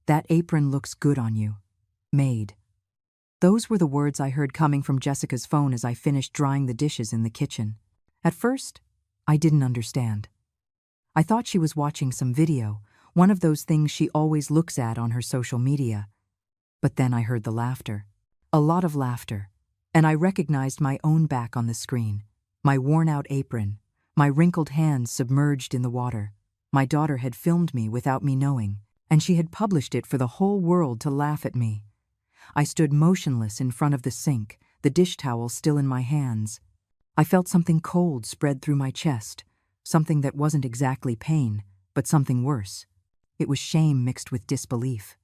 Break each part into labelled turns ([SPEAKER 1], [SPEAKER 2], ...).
[SPEAKER 1] That apron looks good on you. Maid. Those were the words I heard coming from Jessica's phone as I finished drying the dishes in the kitchen. At first, I didn't understand. I thought she was watching some video, one of those things she always looks at on her social media. But then I heard the laughter. A lot of laughter. And I recognized my own back on the screen, my worn-out apron, my wrinkled hands submerged in the water. My daughter had filmed me without me knowing, and she had published it for the whole world to laugh at me. I stood motionless in front of the sink, the dish towel still in my hands. I felt something cold spread through my chest, something that wasn't exactly pain, but something worse. It was shame mixed with disbelief.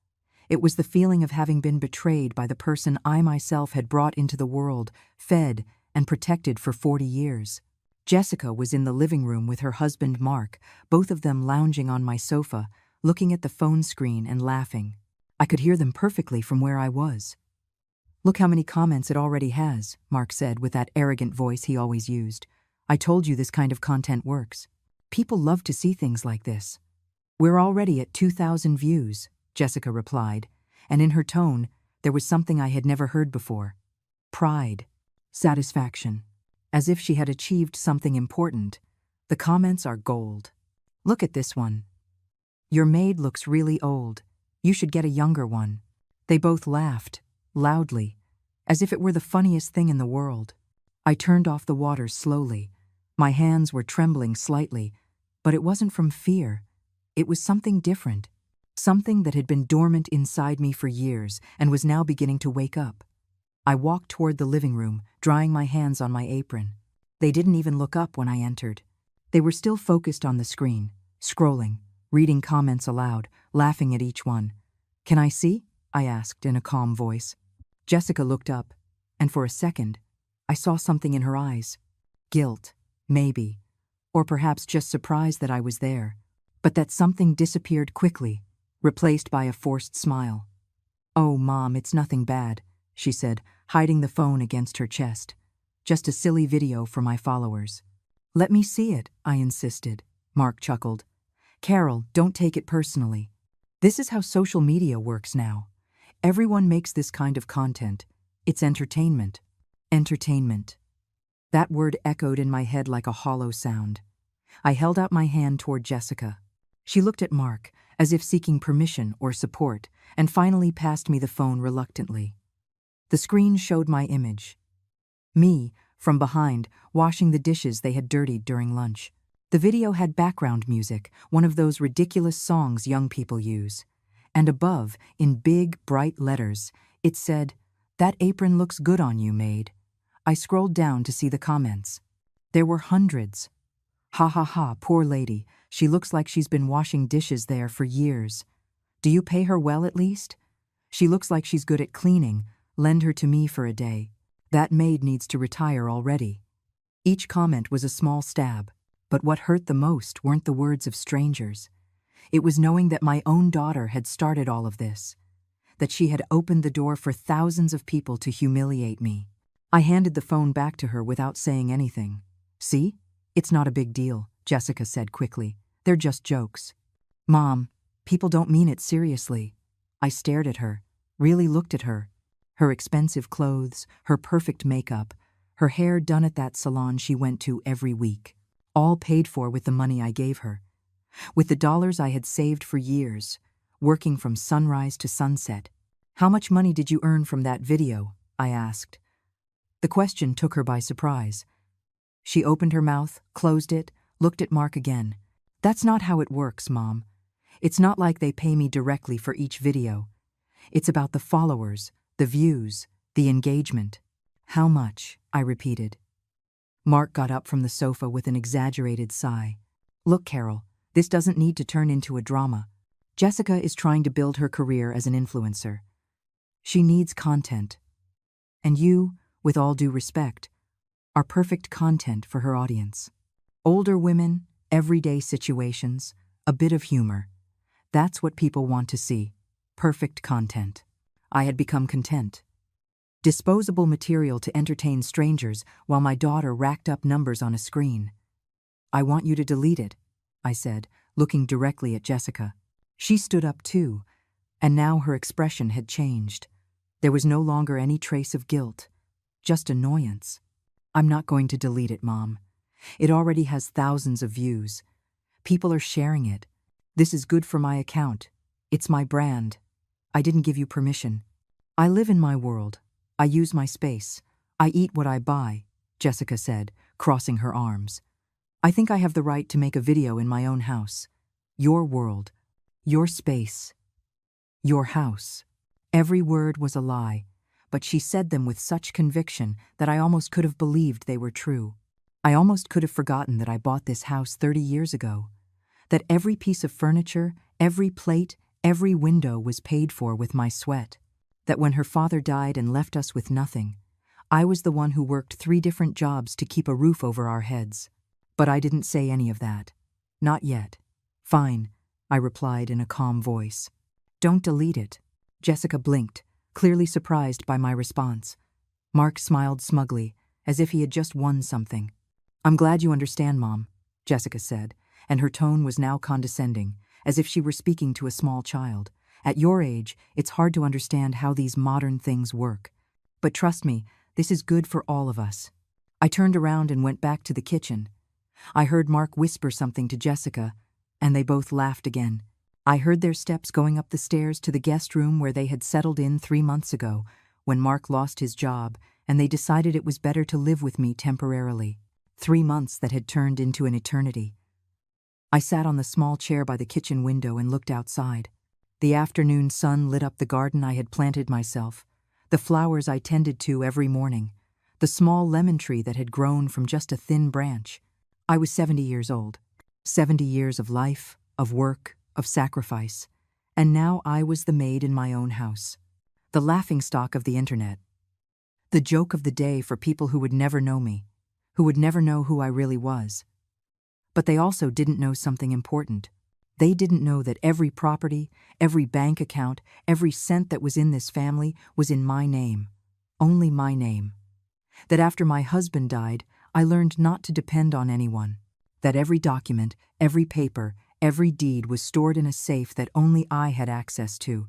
[SPEAKER 1] It was the feeling of having been betrayed by the person I myself had brought into the world, fed, and protected for 40 years. Jessica was in the living room with her husband Mark, both of them lounging on my sofa, looking at the phone screen and laughing. I could hear them perfectly from where I was. "Look how many comments it already has," Mark said with that arrogant voice he always used. "I told you this kind of content works. People love to see things like this." "We're already at 2,000 views," Jessica replied, and in her tone, there was something I had never heard before. Pride. Satisfaction. As if she had achieved something important. The comments are gold. "Look at this one. Your maid looks really old. You should get a younger one." They both laughed, loudly, as if it were the funniest thing in the world. I turned off the water slowly. My hands were trembling slightly, but it wasn't from fear. It was something different. Something that had been dormant inside me for years and was now beginning to wake up. I walked toward the living room, drying my hands on my apron. They didn't even look up when I entered. They were still focused on the screen, scrolling, reading comments aloud, laughing at each one. "Can I see?" I asked in a calm voice. Jessica looked up, and for a second, I saw something in her eyes. Guilt, maybe, or perhaps just surprise that I was there. But that something disappeared quickly, replaced by a forced smile. "Oh, Mom, it's nothing bad," she said, hiding the phone against her chest. "Just a silly video for my followers." "Let me see it," I insisted. Mark chuckled. "Carol, don't take it personally. This is how social media works now. Everyone makes this kind of content. It's entertainment." Entertainment. That word echoed in my head like a hollow sound. I held out my hand toward Jessica. She looked at Mark, as if seeking permission or support, and finally passed me the phone reluctantly. The screen showed my image. Me, from behind, washing the dishes they had dirtied during lunch. The video had background music, one of those ridiculous songs young people use. And above, in big, bright letters, it said, "That apron looks good on you, Maid." I scrolled down to see the comments. There were hundreds. "Ha ha ha, poor lady. She looks like she's been washing dishes there for years. Do you pay her well at least? She looks like she's good at cleaning. Lend her to me for a day. That maid needs to retire already." Each comment was a small stab, but what hurt the most weren't the words of strangers. It was knowing that my own daughter had started all of this, that she had opened the door for thousands of people to humiliate me. I handed the phone back to her without saying anything. "See? It's not a big deal," Jessica said quickly. "They're just jokes." "Mom, people don't mean it seriously." I stared at her, really looked at her. Her expensive clothes, her perfect makeup, her hair done at that salon she went to every week. All paid for with the money I gave her. With the dollars I had saved for years, working from sunrise to sunset. "How much money did you earn from that video?" I asked. The question took her by surprise. She opened her mouth, closed it, looked at Mark again. "That's not how it works, Mom. It's not like they pay me directly for each video. It's about the followers, the views, the engagement." "How much?" I repeated. Mark got up from the sofa with an exaggerated sigh. "Look, Carol, this doesn't need to turn into a drama. Jessica is trying to build her career as an influencer. She needs content. And you, with all due respect, are perfect content for her audience. Older women, everyday situations, a bit of humor. That's what people want to see. Perfect content." I had become content. Disposable material to entertain strangers while my daughter racked up numbers on a screen. "I want you to delete it," I said, looking directly at Jessica. She stood up too, And now her expression had changed. There was no longer any trace of guilt, just annoyance. I'm not going to delete it, Mom. It already has thousands of views. People are sharing it. This is good for my account. It's my brand. I didn't give you permission. I live in my world. I use my space. I eat what I buy, Jessica said, crossing her arms. I think I have the right to make a video in my own house. Your world. Your space. Your house. Every word was a lie, but she said them with such conviction that I almost could have believed they were true. I almost could have forgotten that I bought this house 30 years ago, that every piece of furniture, every plate, every window was paid for with my sweat, that when her father died and left us with nothing, I was the one who worked 3 different jobs to keep a roof over our heads. But I didn't say any of that. Not yet. Fine, I replied in a calm voice. Don't delete it. Jessica blinked, clearly surprised by my response. Mark smiled smugly, as if he had just won something. I'm glad you understand, Mom, Jessica said, and her tone was now condescending, as if she were speaking to a small child. At your age, it's hard to understand how these modern things work. But trust me, this is good for all of us. I turned around and went back to the kitchen. I heard Mark whisper something to Jessica, and they both laughed again. I heard their steps going up the stairs to the guest room where they had settled in 3 months ago, when Mark lost his job, and they decided it was better to live with me temporarily. 3 months that had turned into an eternity. I sat on the small chair by the kitchen window and looked outside. The afternoon sun lit up the garden I had planted myself, the flowers I tended to every morning, the small lemon tree that had grown from just a thin branch. I was 70 years old. 70 years of life, of work, of sacrifice. And now I was the maid in my own house. The laughingstock of the internet. The joke of the day for people who would never know me, who would never know who I really was. But they also didn't know something important. They didn't know that every property, every bank account, every cent that was in this family was in my name. Only my name. That after my husband died, I learned not to depend on anyone. That every document, every paper, every deed was stored in a safe that only I had access to.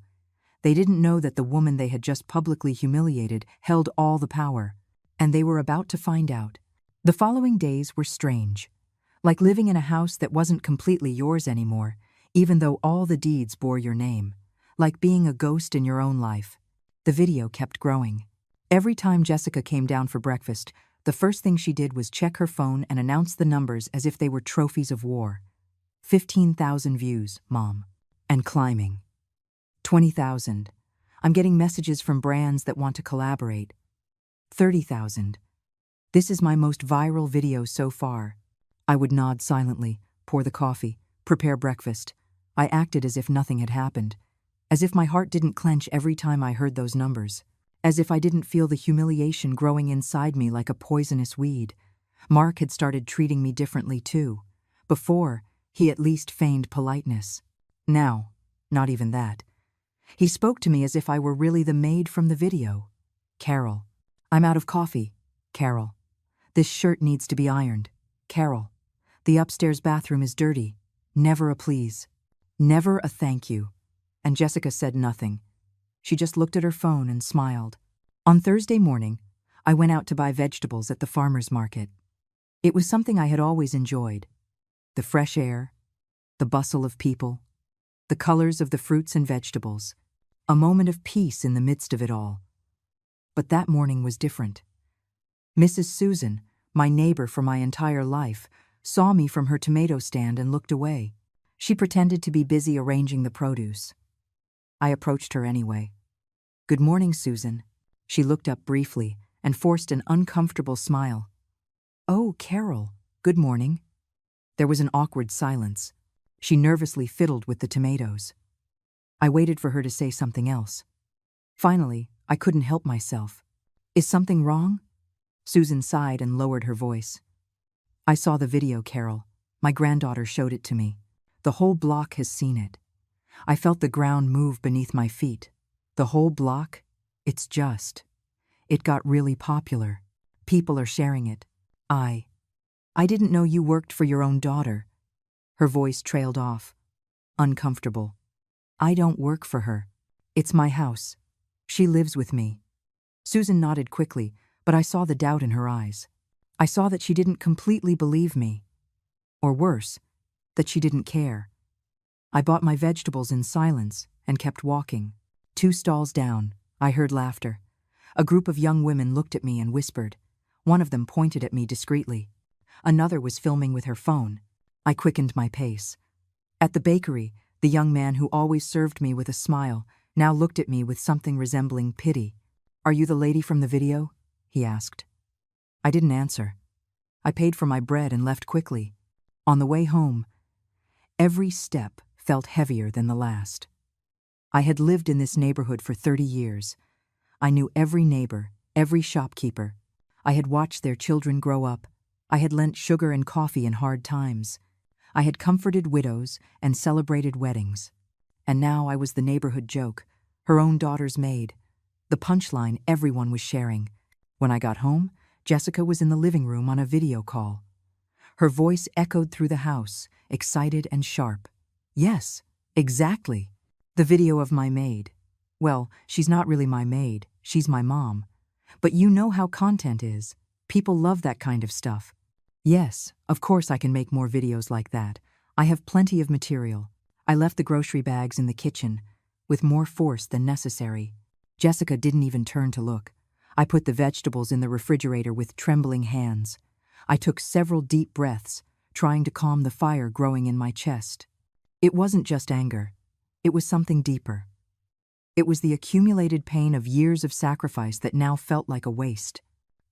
[SPEAKER 1] They didn't know that the woman they had just publicly humiliated held all the power. And they were about to find out. The following days were strange. Like living in a house that wasn't completely yours anymore, even though all the deeds bore your name. Like being a ghost in your own life. The video kept growing. Every time Jessica came down for breakfast, the first thing she did was check her phone and announce the numbers as if they were trophies of war. 15,000 views, Mom. And climbing. 20,000. I'm getting messages from brands that want to collaborate. 30,000. This is my most viral video so far. I would nod silently, pour the coffee, prepare breakfast. I acted as if nothing had happened, as if my heart didn't clench every time I heard those numbers, as if I didn't feel the humiliation growing inside me like a poisonous weed. Mark had started treating me differently too. Before, he at least feigned politeness. Now, not even that. He spoke to me as if I were really the maid from the video. Carol. I'm out of coffee. Carol. This shirt needs to be ironed. Carol. The upstairs bathroom is dirty. Never a please. Never a thank you. And Jessica said nothing. She just looked at her phone and smiled. On Thursday morning, I went out to buy vegetables at the farmer's market. It was something I had always enjoyed. The fresh air, the bustle of people, the colors of the fruits and vegetables, a moment of peace in the midst of it all. But that morning was different. Mrs. Susan, my neighbor for my entire life, saw me from her tomato stand and looked away. She pretended to be busy arranging the produce. I approached her anyway. Good morning, Susan. She looked up briefly and forced an uncomfortable smile. Oh, Carol, good morning. There was an awkward silence. She nervously fiddled with the tomatoes. I waited for her to say something else. Finally, I couldn't help myself. Is something wrong? Susan sighed and lowered her voice. I saw the video, Carol. My granddaughter showed it to me. The whole block has seen it. I felt the ground move beneath my feet. The whole block? It got really popular. People are sharing it. I didn't know you worked for your own daughter. Her voice trailed off. Uncomfortable. I don't work for her. It's my house. She lives with me. Susan nodded quickly, but I saw the doubt in her eyes. I saw that she didn't completely believe me. Or worse, that she didn't care. I bought my vegetables in silence and kept walking. 2 stalls down, I heard laughter. A group of young women looked at me and whispered. One of them pointed at me discreetly. Another was filming with her phone. I quickened my pace. At the bakery, the young man who always served me with a smile now looked at me with something resembling pity. "Are you the lady from the video?" he asked. I didn't answer. I paid for my bread and left quickly. On the way home, every step felt heavier than the last. I had lived in this neighborhood for 30 years. I knew every neighbor, every shopkeeper. I had watched their children grow up. I had lent sugar and coffee in hard times. I had comforted widows and celebrated weddings. And now I was the neighborhood joke, her own daughter's maid, the punchline everyone was sharing. When I got home, Jessica was in the living room on a video call. Her voice echoed through the house, excited and sharp. Yes, exactly. The video of my maid. Well, she's not really my maid, she's my mom. But you know how content is. People love that kind of stuff. Yes, of course I can make more videos like that. I have plenty of material. I left the grocery bags in the kitchen, with more force than necessary. Jessica didn't even turn to look. I put the vegetables in the refrigerator with trembling hands. I took several deep breaths, trying to calm the fire growing in my chest. It wasn't just anger. It was something deeper. It was the accumulated pain of years of sacrifice that now felt like a waste.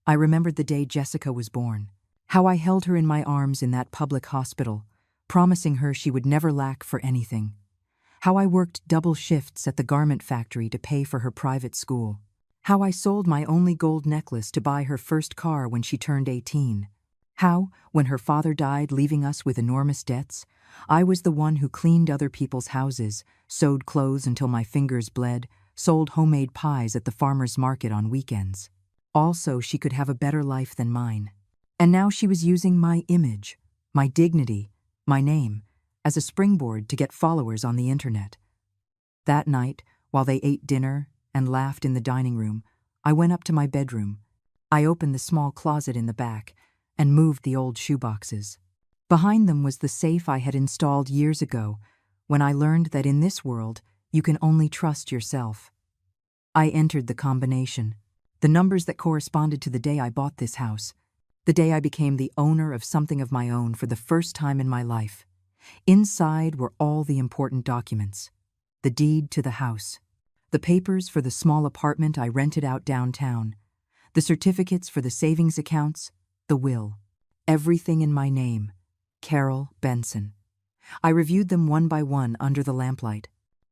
[SPEAKER 1] I remembered the day Jessica was born, how I held her in my arms in that public hospital, promising her she would never lack for anything. How I worked double shifts at the garment factory to pay for her private school. How I sold my only gold necklace to buy her first car when she turned 18. How, when her father died leaving us with enormous debts, I was the one who cleaned other people's houses, sewed clothes until my fingers bled, sold homemade pies at the farmer's market on weekends. All so she could have a better life than mine. And now she was using my image, my dignity, my name, as a springboard to get followers on the internet. That night, while they ate dinner and laughed in the dining room, I went up to my bedroom. I opened the small closet in the back and moved the old shoeboxes. Behind them was the safe I had installed years ago, when I learned that in this world, you can only trust yourself. I entered the combination, the numbers that corresponded to the day I bought this house, the day I became the owner of something of my own for the first time in my life. Inside were all the important documents: the deed to the house, the papers for the small apartment I rented out downtown, the certificates for the savings accounts, the will. Everything in my name. Carol Benson. I reviewed them one by one under the lamplight.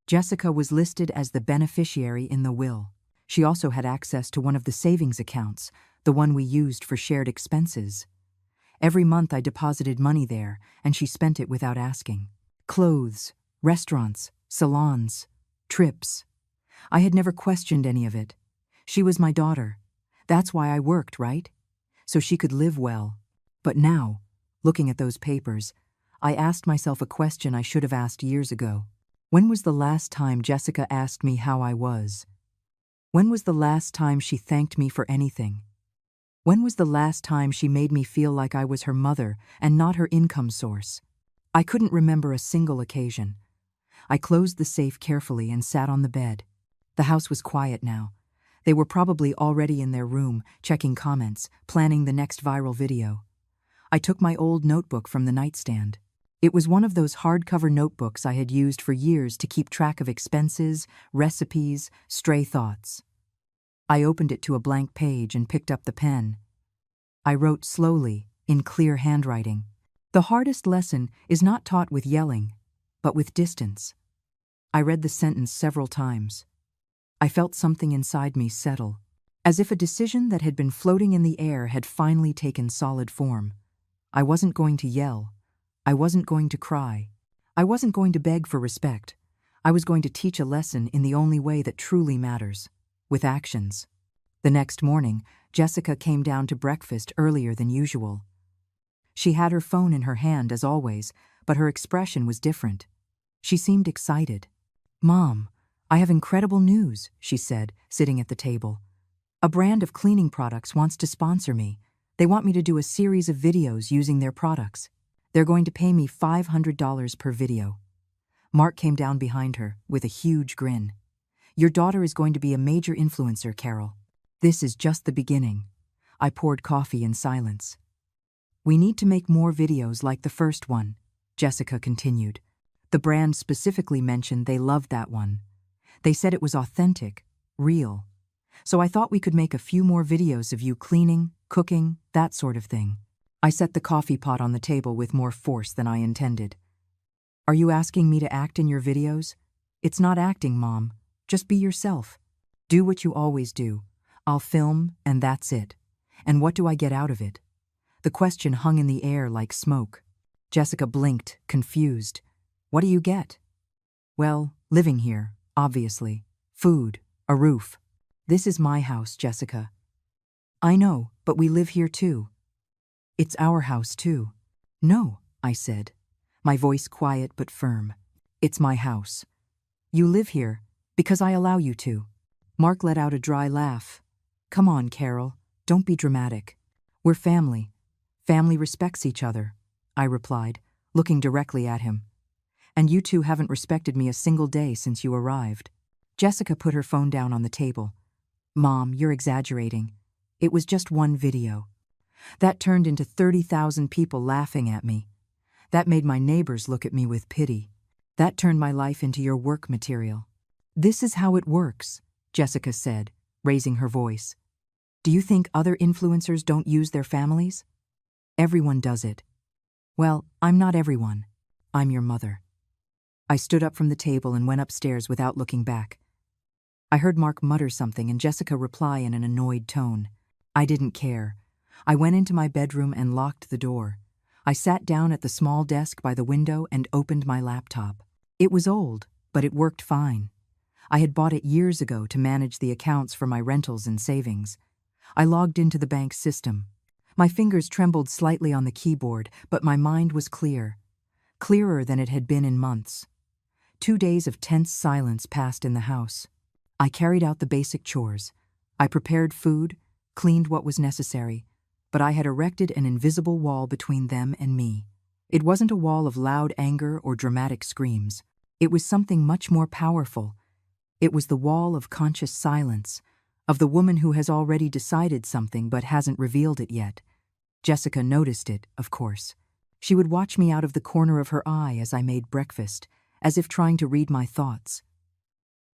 [SPEAKER 1] Jessica was listed as the beneficiary in the will. She also had access to one of the savings accounts, the one we used for shared expenses. Every month I deposited money there, and she spent it without asking. Clothes, restaurants, salons, trips. I had never questioned any of it. She was my daughter. That's why I worked, right? So she could live well. But now, looking at those papers, I asked myself a question I should have asked years ago. When was the last time Jessica asked me how I was? When was the last time she thanked me for anything? When was the last time she made me feel like I was her mother and not her income source? I couldn't remember a single occasion. I closed the safe carefully and sat on the bed. The house was quiet now. They were probably already in their room, checking comments, planning the next viral video. I took my old notebook from the nightstand. It was one of those hardcover notebooks I had used for years to keep track of expenses, recipes, stray thoughts. I opened it to a blank page and picked up the pen. I wrote slowly, in clear handwriting. The hardest lesson is not taught with yelling, but with distance. I read the sentence several times. I felt something inside me settle, as if a decision that had been floating in the air had finally taken solid form. I wasn't going to yell. I wasn't going to cry. I wasn't going to beg for respect. I was going to teach a lesson in the only way that truly matters, with actions. The next morning, Jessica came down to breakfast earlier than usual. She had her phone in her hand as always, but her expression was different. She seemed excited. "Mom, I have incredible news, she said, sitting at the table. A brand of cleaning products wants to sponsor me. They want me to do a series of videos using their products. They're going to pay me $500 per video. Mark came down behind her with a huge grin. Your daughter is going to be a major influencer, Carol. This is just the beginning. I poured coffee in silence. We need to make more videos like the first one, Jessica continued. The brand specifically mentioned they loved that one. They said it was authentic, real. So I thought we could make a few more videos of you cleaning, cooking, that sort of thing. I set the coffee pot on the table with more force than I intended. Are you asking me to act in your videos? It's not acting, Mom. Just be yourself. Do what you always do. I'll film, and that's it. And what do I get out of it? The question hung in the air like smoke. Jessica blinked, confused. What do you get? Well, living here, obviously. Food, a roof. This is my house, Jessica. I know, but we live here too. It's our house too. No, I said, my voice quiet but firm. It's my house. You live here because I allow you to. Mark let out a dry laugh. Come on, Carol, don't be dramatic. We're family. Family respects each other, I replied, looking directly at him. And you two haven't respected me a single day since you arrived. Jessica put her phone down on the table. Mom, you're exaggerating. It was just one video. That turned into 30,000 people laughing at me. That made my neighbors look at me with pity. That turned my life into your work material. This is how it works, Jessica said, raising her voice. Do you think other influencers don't use their families? Everyone does it. Well, I'm not everyone. I'm your mother. I stood up from the table and went upstairs without looking back. I heard Mark mutter something and Jessica reply in an annoyed tone. I didn't care. I went into my bedroom and locked the door. I sat down at the small desk by the window and opened my laptop. It was old, but it worked fine. I had bought it years ago to manage the accounts for my rentals and savings. I logged into the bank's system. My fingers trembled slightly on the keyboard, but my mind was clear. Clearer than it had been in months. 2 days of tense silence passed in the house. I carried out the basic chores. I prepared food, cleaned what was necessary, but I had erected an invisible wall between them and me. It wasn't a wall of loud anger or dramatic screams. It was something much more powerful. It was the wall of conscious silence, of the woman who has already decided something but hasn't revealed it yet. Jessica noticed it, of course. She would watch me out of the corner of her eye as I made breakfast, as if trying to read my thoughts.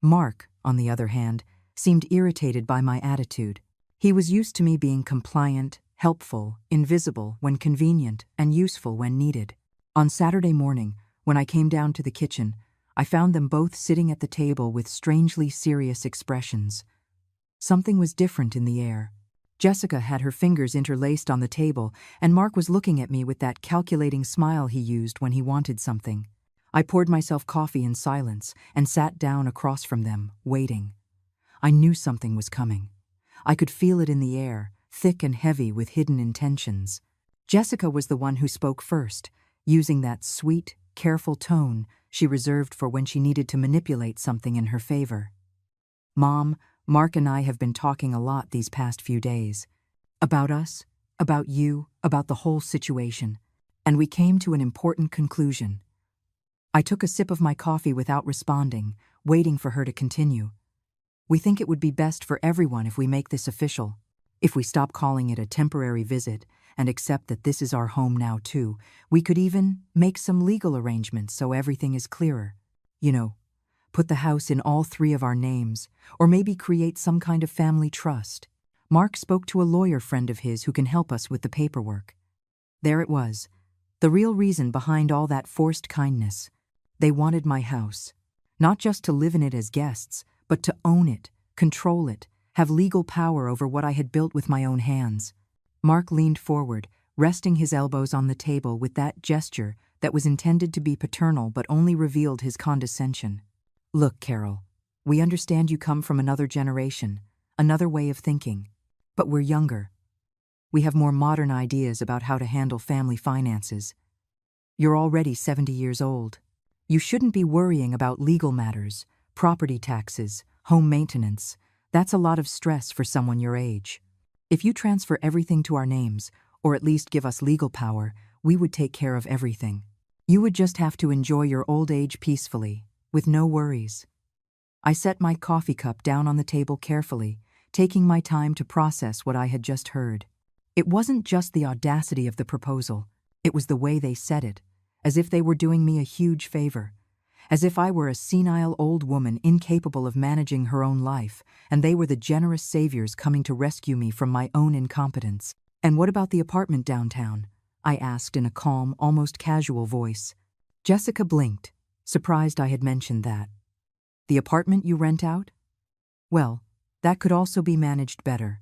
[SPEAKER 1] Mark, on the other hand, seemed irritated by my attitude. He was used to me being compliant, helpful, invisible when convenient, and useful when needed. On Saturday morning, when I came down to the kitchen, I found them both sitting at the table with strangely serious expressions. Something was different in the air. Jessica had her fingers interlaced on the table, and Mark was looking at me with that calculating smile he used when he wanted something. I poured myself coffee in silence and sat down across from them, waiting. I knew something was coming. I could feel it in the air, thick and heavy with hidden intentions. Jessica was the one who spoke first, using that sweet, careful tone she reserved for when she needed to manipulate something in her favor. Mom, Mark and I have been talking a lot these past few days. About us, about you, about the whole situation. And we came to an important conclusion. I took a sip of my coffee without responding, waiting for her to continue. We think it would be best for everyone if we make this official. If we stop calling it a temporary visit and accept that this is our home now too, we could even make some legal arrangements so everything is clearer. You know, put the house in all 3 of our names, or maybe create some kind of family trust. Mark spoke to a lawyer friend of his who can help us with the paperwork. There it was, the real reason behind all that forced kindness. They wanted my house, not just to live in it as guests, but to own it, control it, have legal power over what I had built with my own hands. Mark leaned forward, resting his elbows on the table with that gesture that was intended to be paternal but only revealed his condescension. Look, Carol, we understand you come from another generation, another way of thinking, but we're younger. We have more modern ideas about how to handle family finances. You're already 70 years old. You shouldn't be worrying about legal matters, property taxes, home maintenance. That's a lot of stress for someone your age. If you transfer everything to our names, or at least give us legal power, we would take care of everything. You would just have to enjoy your old age peacefully, with no worries. I set my coffee cup down on the table carefully, taking my time to process what I had just heard. It wasn't just the audacity of the proposal, it was the way they said it, as if they were doing me a huge favor. As if I were a senile old woman incapable of managing her own life, and they were the generous saviors coming to rescue me from my own incompetence. "And what about the apartment downtown?" I asked in a calm, almost casual voice. Jessica blinked, surprised I had mentioned that. "The apartment you rent out? Well, that could also be managed better.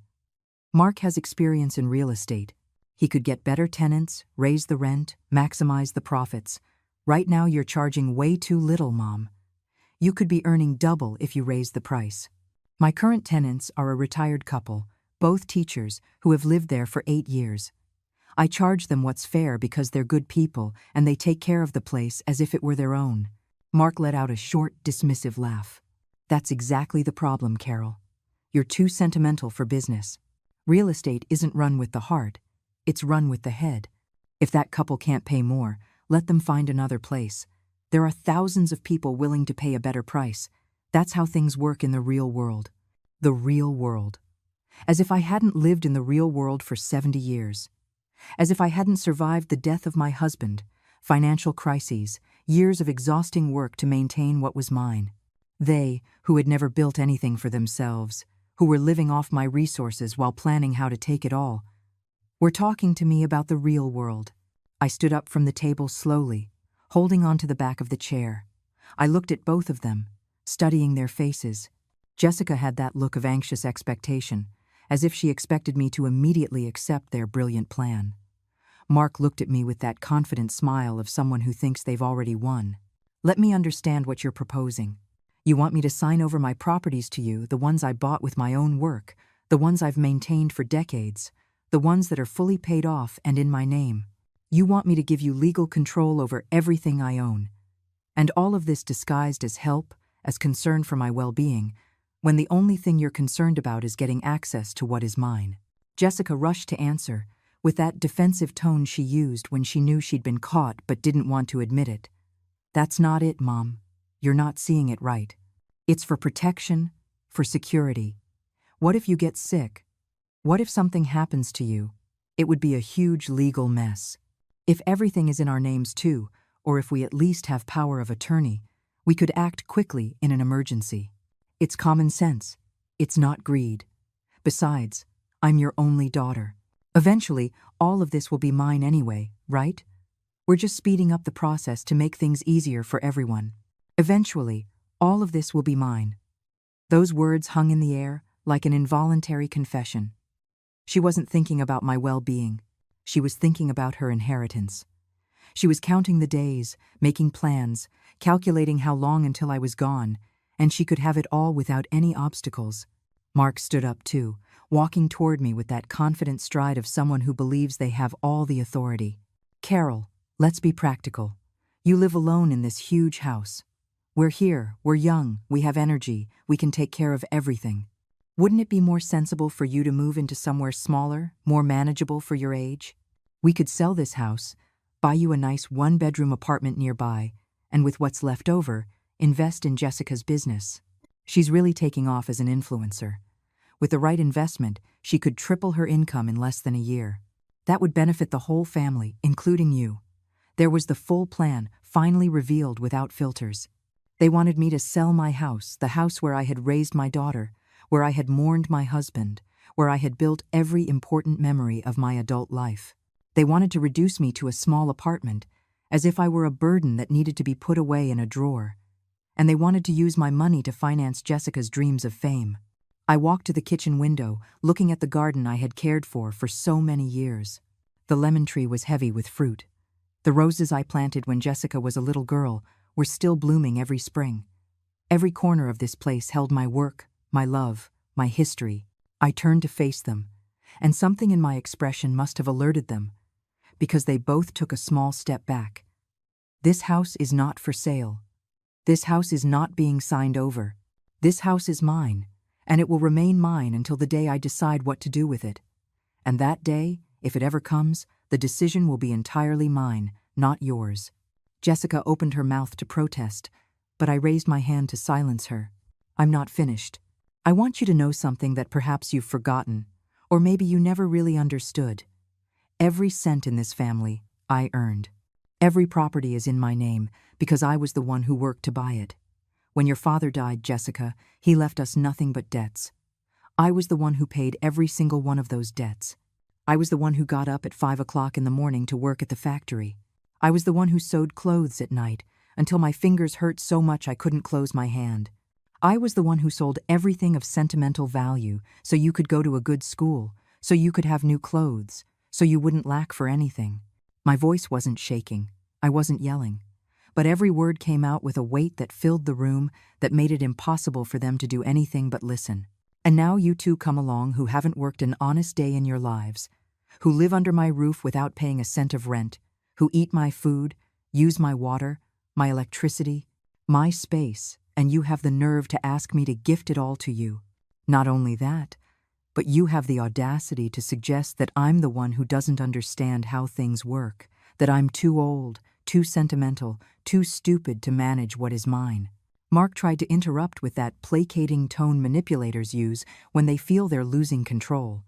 [SPEAKER 1] Mark has experience in real estate. He could get better tenants, raise the rent, maximize the profits. Right now you're charging way too little, Mom. You could be earning double if you raise the price. My current tenants are a retired couple, both teachers, who have lived there for 8 years. I charge them what's fair because they're good people and they take care of the place as if it were their own." Mark let out a short, dismissive laugh. "That's exactly the problem, Carol. You're too sentimental for business. Real estate isn't run with the heart, it's run with the head. If that couple can't pay more, let them find another place. There are thousands of people willing to pay a better price. That's how things work in the real world." The real world. As if I hadn't lived in the real world for 70 years. As if I hadn't survived the death of my husband, financial crises, years of exhausting work to maintain what was mine. They, who had never built anything for themselves, who were living off my resources while planning how to take it all, were talking to me about the real world. I stood up from the table slowly, holding onto the back of the chair. I looked at both of them, studying their faces. Jessica had that look of anxious expectation, as if she expected me to immediately accept their brilliant plan. Mark looked at me with that confident smile of someone who thinks they've already won. "Let me understand what you're proposing. You want me to sign over my properties to you, the ones I bought with my own work, the ones I've maintained for decades, the ones that are fully paid off and in my name. You want me to give you legal control over everything I own. And all of this disguised as help, as concern for my well-being, when the only thing you're concerned about is getting access to what is mine." Jessica rushed to answer, with that defensive tone she used when she knew she'd been caught but didn't want to admit it. "That's not it, Mom. You're not seeing it right. It's for protection, for security. What if you get sick? What if something happens to you? It would be a huge legal mess. If everything is in our names too, or if we at least have power of attorney, we could act quickly in an emergency. It's common sense. It's not greed. Besides, I'm your only daughter. Eventually, all of this will be mine anyway, right? We're just speeding up the process to make things easier for everyone. Eventually, all of this will be mine." Those words hung in the air like an involuntary confession. She wasn't thinking about my well-being. She was thinking about her inheritance. She was counting the days, making plans, calculating how long until I was gone, and she could have it all without any obstacles. Mark stood up too, walking toward me with that confident stride of someone who believes they have all the authority. "Carol, let's be practical. You live alone in this huge house. We're here, we're young, we have energy, we can take care of everything. Wouldn't it be more sensible for you to move into somewhere smaller, more manageable for your age? We could sell this house, buy you a nice one-bedroom apartment nearby, and with what's left over, invest in Jessica's business. She's really taking off as an influencer. With the right investment, she could triple her income in less than a year. That would benefit the whole family, including you." There was the full plan, finally revealed without filters. They wanted me to sell my house, the house where I had raised my daughter, where I had mourned my husband, where I had built every important memory of my adult life. They wanted to reduce me to a small apartment, as if I were a burden that needed to be put away in a drawer. And they wanted to use my money to finance Jessica's dreams of fame. I walked to the kitchen window, looking at the garden I had cared for so many years. The lemon tree was heavy with fruit. The roses I planted when Jessica was a little girl were still blooming every spring. Every corner of this place held my work, my love, my history. I turned to face them, and something in my expression must have alerted them, because they both took a small step back. "This house is not for sale." This house is not being signed over. This house is mine, and it will remain mine until the day I decide what to do with it. And that day, if it ever comes, the decision will be entirely mine, not yours." Jessica opened her mouth to protest, but I raised my hand to silence her. "I'm not finished. I want you to know something that perhaps you've forgotten, or maybe you never really understood. Every cent in this family, I earned. Every property is in my name because I was the one who worked to buy it. When your father died, Jessica, he left us nothing but debts. I was the one who paid every single one of those debts. I was the one who got up at 5 o'clock in the morning to work at the factory. I was the one who sewed clothes at night until my fingers hurt so much I couldn't close my hand. I was the one who sold everything of sentimental value so you could go to a good school, so you could have new clothes, so you wouldn't lack for anything. My voice wasn't shaking. I wasn't yelling. But every word came out with a weight that filled the room that made it impossible for them to do anything but listen. And now you two come along who haven't worked an honest day in your lives, who live under my roof without paying a cent of rent, who eat my food, use my water, my electricity, my space, and you have the nerve to ask me to gift it all to you. Not only that, but you have the audacity to suggest that I'm the one who doesn't understand how things work, that I'm too old, too sentimental, too stupid to manage what is mine." Mark tried to interrupt with that placating tone manipulators use when they feel they're losing control.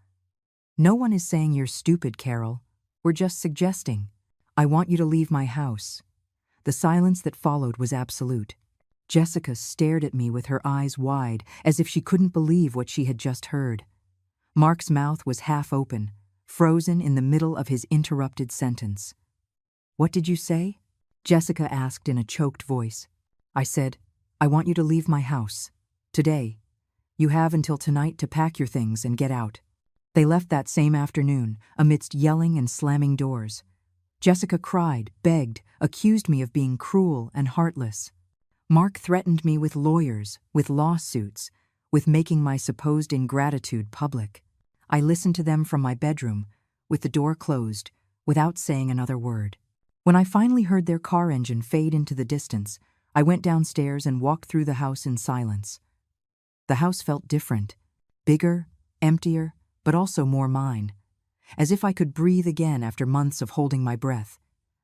[SPEAKER 1] "No one is saying you're stupid, Carol. We're just suggesting. I want you to leave my house." The silence that followed was absolute. Jessica stared at me with her eyes wide, as if she couldn't believe what she had just heard. Mark's mouth was half open, frozen in the middle of his interrupted sentence. "What did you say?" Jessica asked in a choked voice. "I said, I want you to leave my house. Today. You have until tonight to pack your things and get out." They left that same afternoon, amidst yelling and slamming doors. Jessica cried, begged, accused me of being cruel and heartless. Mark threatened me with lawyers, with lawsuits, with making my supposed ingratitude public. I listened to them from my bedroom, with the door closed, without saying another word. When I finally heard their car engine fade into the distance, I went downstairs and walked through the house in silence. The house felt different, bigger, emptier, but also more mine, as if I could breathe again after months of holding my breath.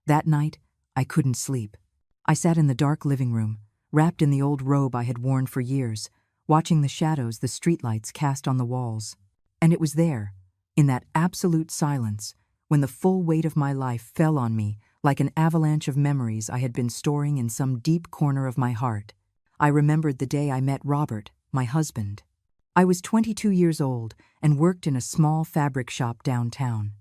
[SPEAKER 1] That night, I couldn't sleep. I sat in the dark living room, wrapped in the old robe I had worn for years, watching the shadows the streetlights cast on the walls. And it was there, in that absolute silence, when the full weight of my life fell on me like an avalanche of memories I had been storing in some deep corner of my heart. I remembered the day I met Robert, my husband. I was 22 years old and worked in a small fabric shop downtown.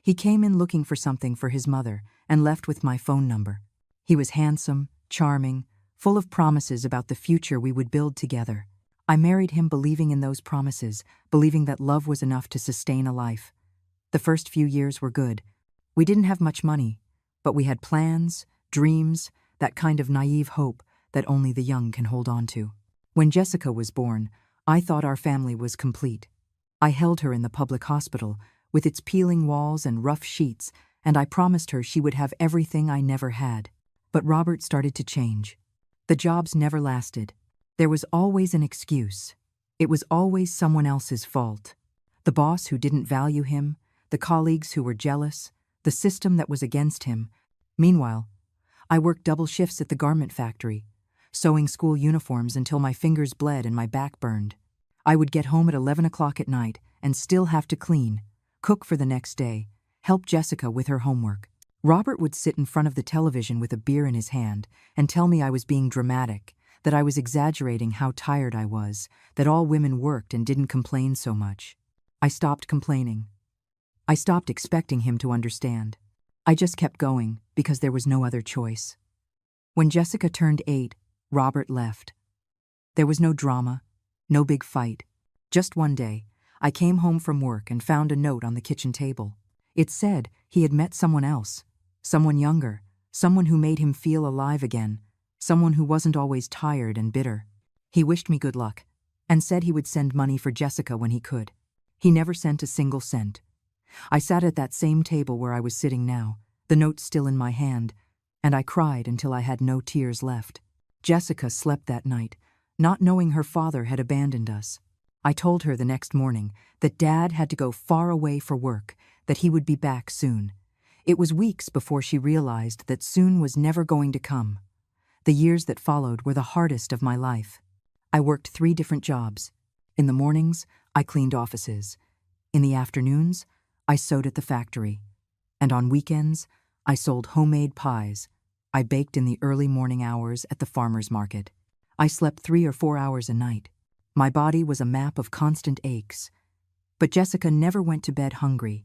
[SPEAKER 1] He came in looking for something for his mother and left with my phone number. He was handsome, charming, full of promises about the future we would build together. I married him believing in those promises, believing that love was enough to sustain a life. The first few years were good. We didn't have much money, but we had plans, dreams, that kind of naive hope that only the young can hold on to. When Jessica was born, I thought our family was complete. I held her in the public hospital, with its peeling walls and rough sheets, and I promised her she would have everything I never had. But Robert started to change. The jobs never lasted. There was always an excuse. It was always someone else's fault. The boss who didn't value him, the colleagues who were jealous, the system that was against him. Meanwhile, I worked double shifts at the garment factory, sewing school uniforms until my fingers bled and my back burned. I would get home at 11 o'clock at night and still have to clean, cook for the next day, help Jessica with her homework. Robert would sit in front of the television with a beer in his hand and tell me I was being dramatic, that I was exaggerating how tired I was, that all women worked and didn't complain so much. I stopped complaining. I stopped expecting him to understand. I just kept going because there was no other choice. When Jessica turned 8, Robert left. There was no drama, no big fight. Just one day, I came home from work and found a note on the kitchen table. It said he had met someone else, someone younger, someone who made him feel alive again, someone who wasn't always tired and bitter. He wished me good luck and said he would send money for Jessica when he could. He never sent a single cent. I sat at that same table where I was sitting now, the note still in my hand, and I cried until I had no tears left. Jessica slept that night, not knowing her father had abandoned us. I told her the next morning that Dad had to go far away for work, that he would be back soon. It was weeks before she realized that soon was never going to come. The years that followed were the hardest of my life. I worked 3 different jobs. In the mornings, I cleaned offices. In the afternoons, I sewed at the factory. And on weekends, I sold homemade pies. I baked in the early morning hours at the farmer's market. I slept 3 or 4 hours a night. My body was a map of constant aches. But Jessica never went to bed hungry.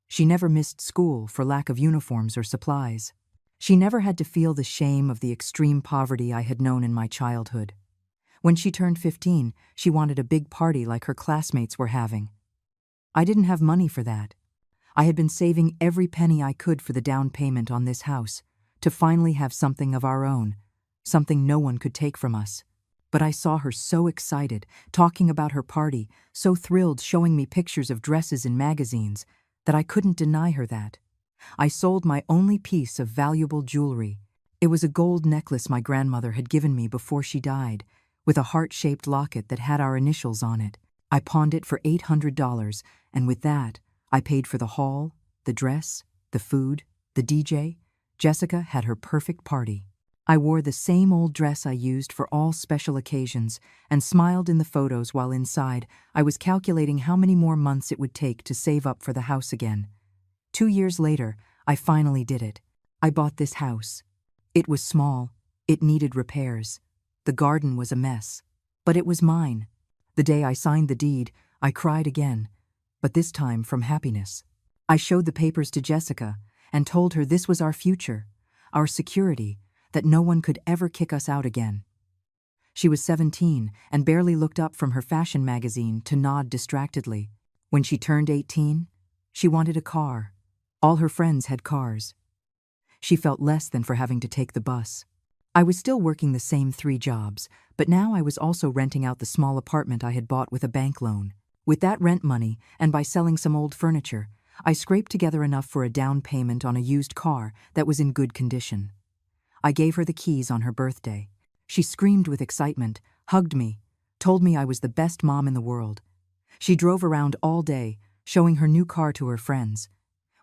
[SPEAKER 1] She never missed school for lack of uniforms or supplies. She never had to feel the shame of the extreme poverty I had known in my childhood. When she turned 15, she wanted a big party like her classmates were having. I didn't have money for that. I had been saving every penny I could for the down payment on this house, to finally have something of our own, something no one could take from us. But I saw her so excited, talking about her party, so thrilled, showing me pictures of dresses in magazines, that I couldn't deny her that. I sold my only piece of valuable jewelry. It was a gold necklace my grandmother had given me before she died, with a heart-shaped locket that had our initials on it. I pawned it for $800, and with that, I paid for the hall, the dress, the food, the DJ. Jessica had her perfect party. I wore the same old dress I used for all special occasions and smiled in the photos while inside I was calculating how many more months it would take to save up for the house again. 2 years later, I finally did it. I bought this house. It was small. It needed repairs. The garden was a mess. But it was mine. The day I signed the deed, I cried again, but this time from happiness. I showed the papers to Jessica and told her this was our future, our security, that no one could ever kick us out again. She was 17 and barely looked up from her fashion magazine to nod distractedly. When she turned 18, she wanted a car. All her friends had cars. She felt less than for having to take the bus. I was still working the same 3 jobs, but now I was also renting out the small apartment I had bought with a bank loan. With that rent money, and by selling some old furniture, I scraped together enough for a down payment on a used car that was in good condition. I gave her the keys on her birthday. She screamed with excitement, hugged me, told me I was the best mom in the world. She drove around all day, showing her new car to her friends.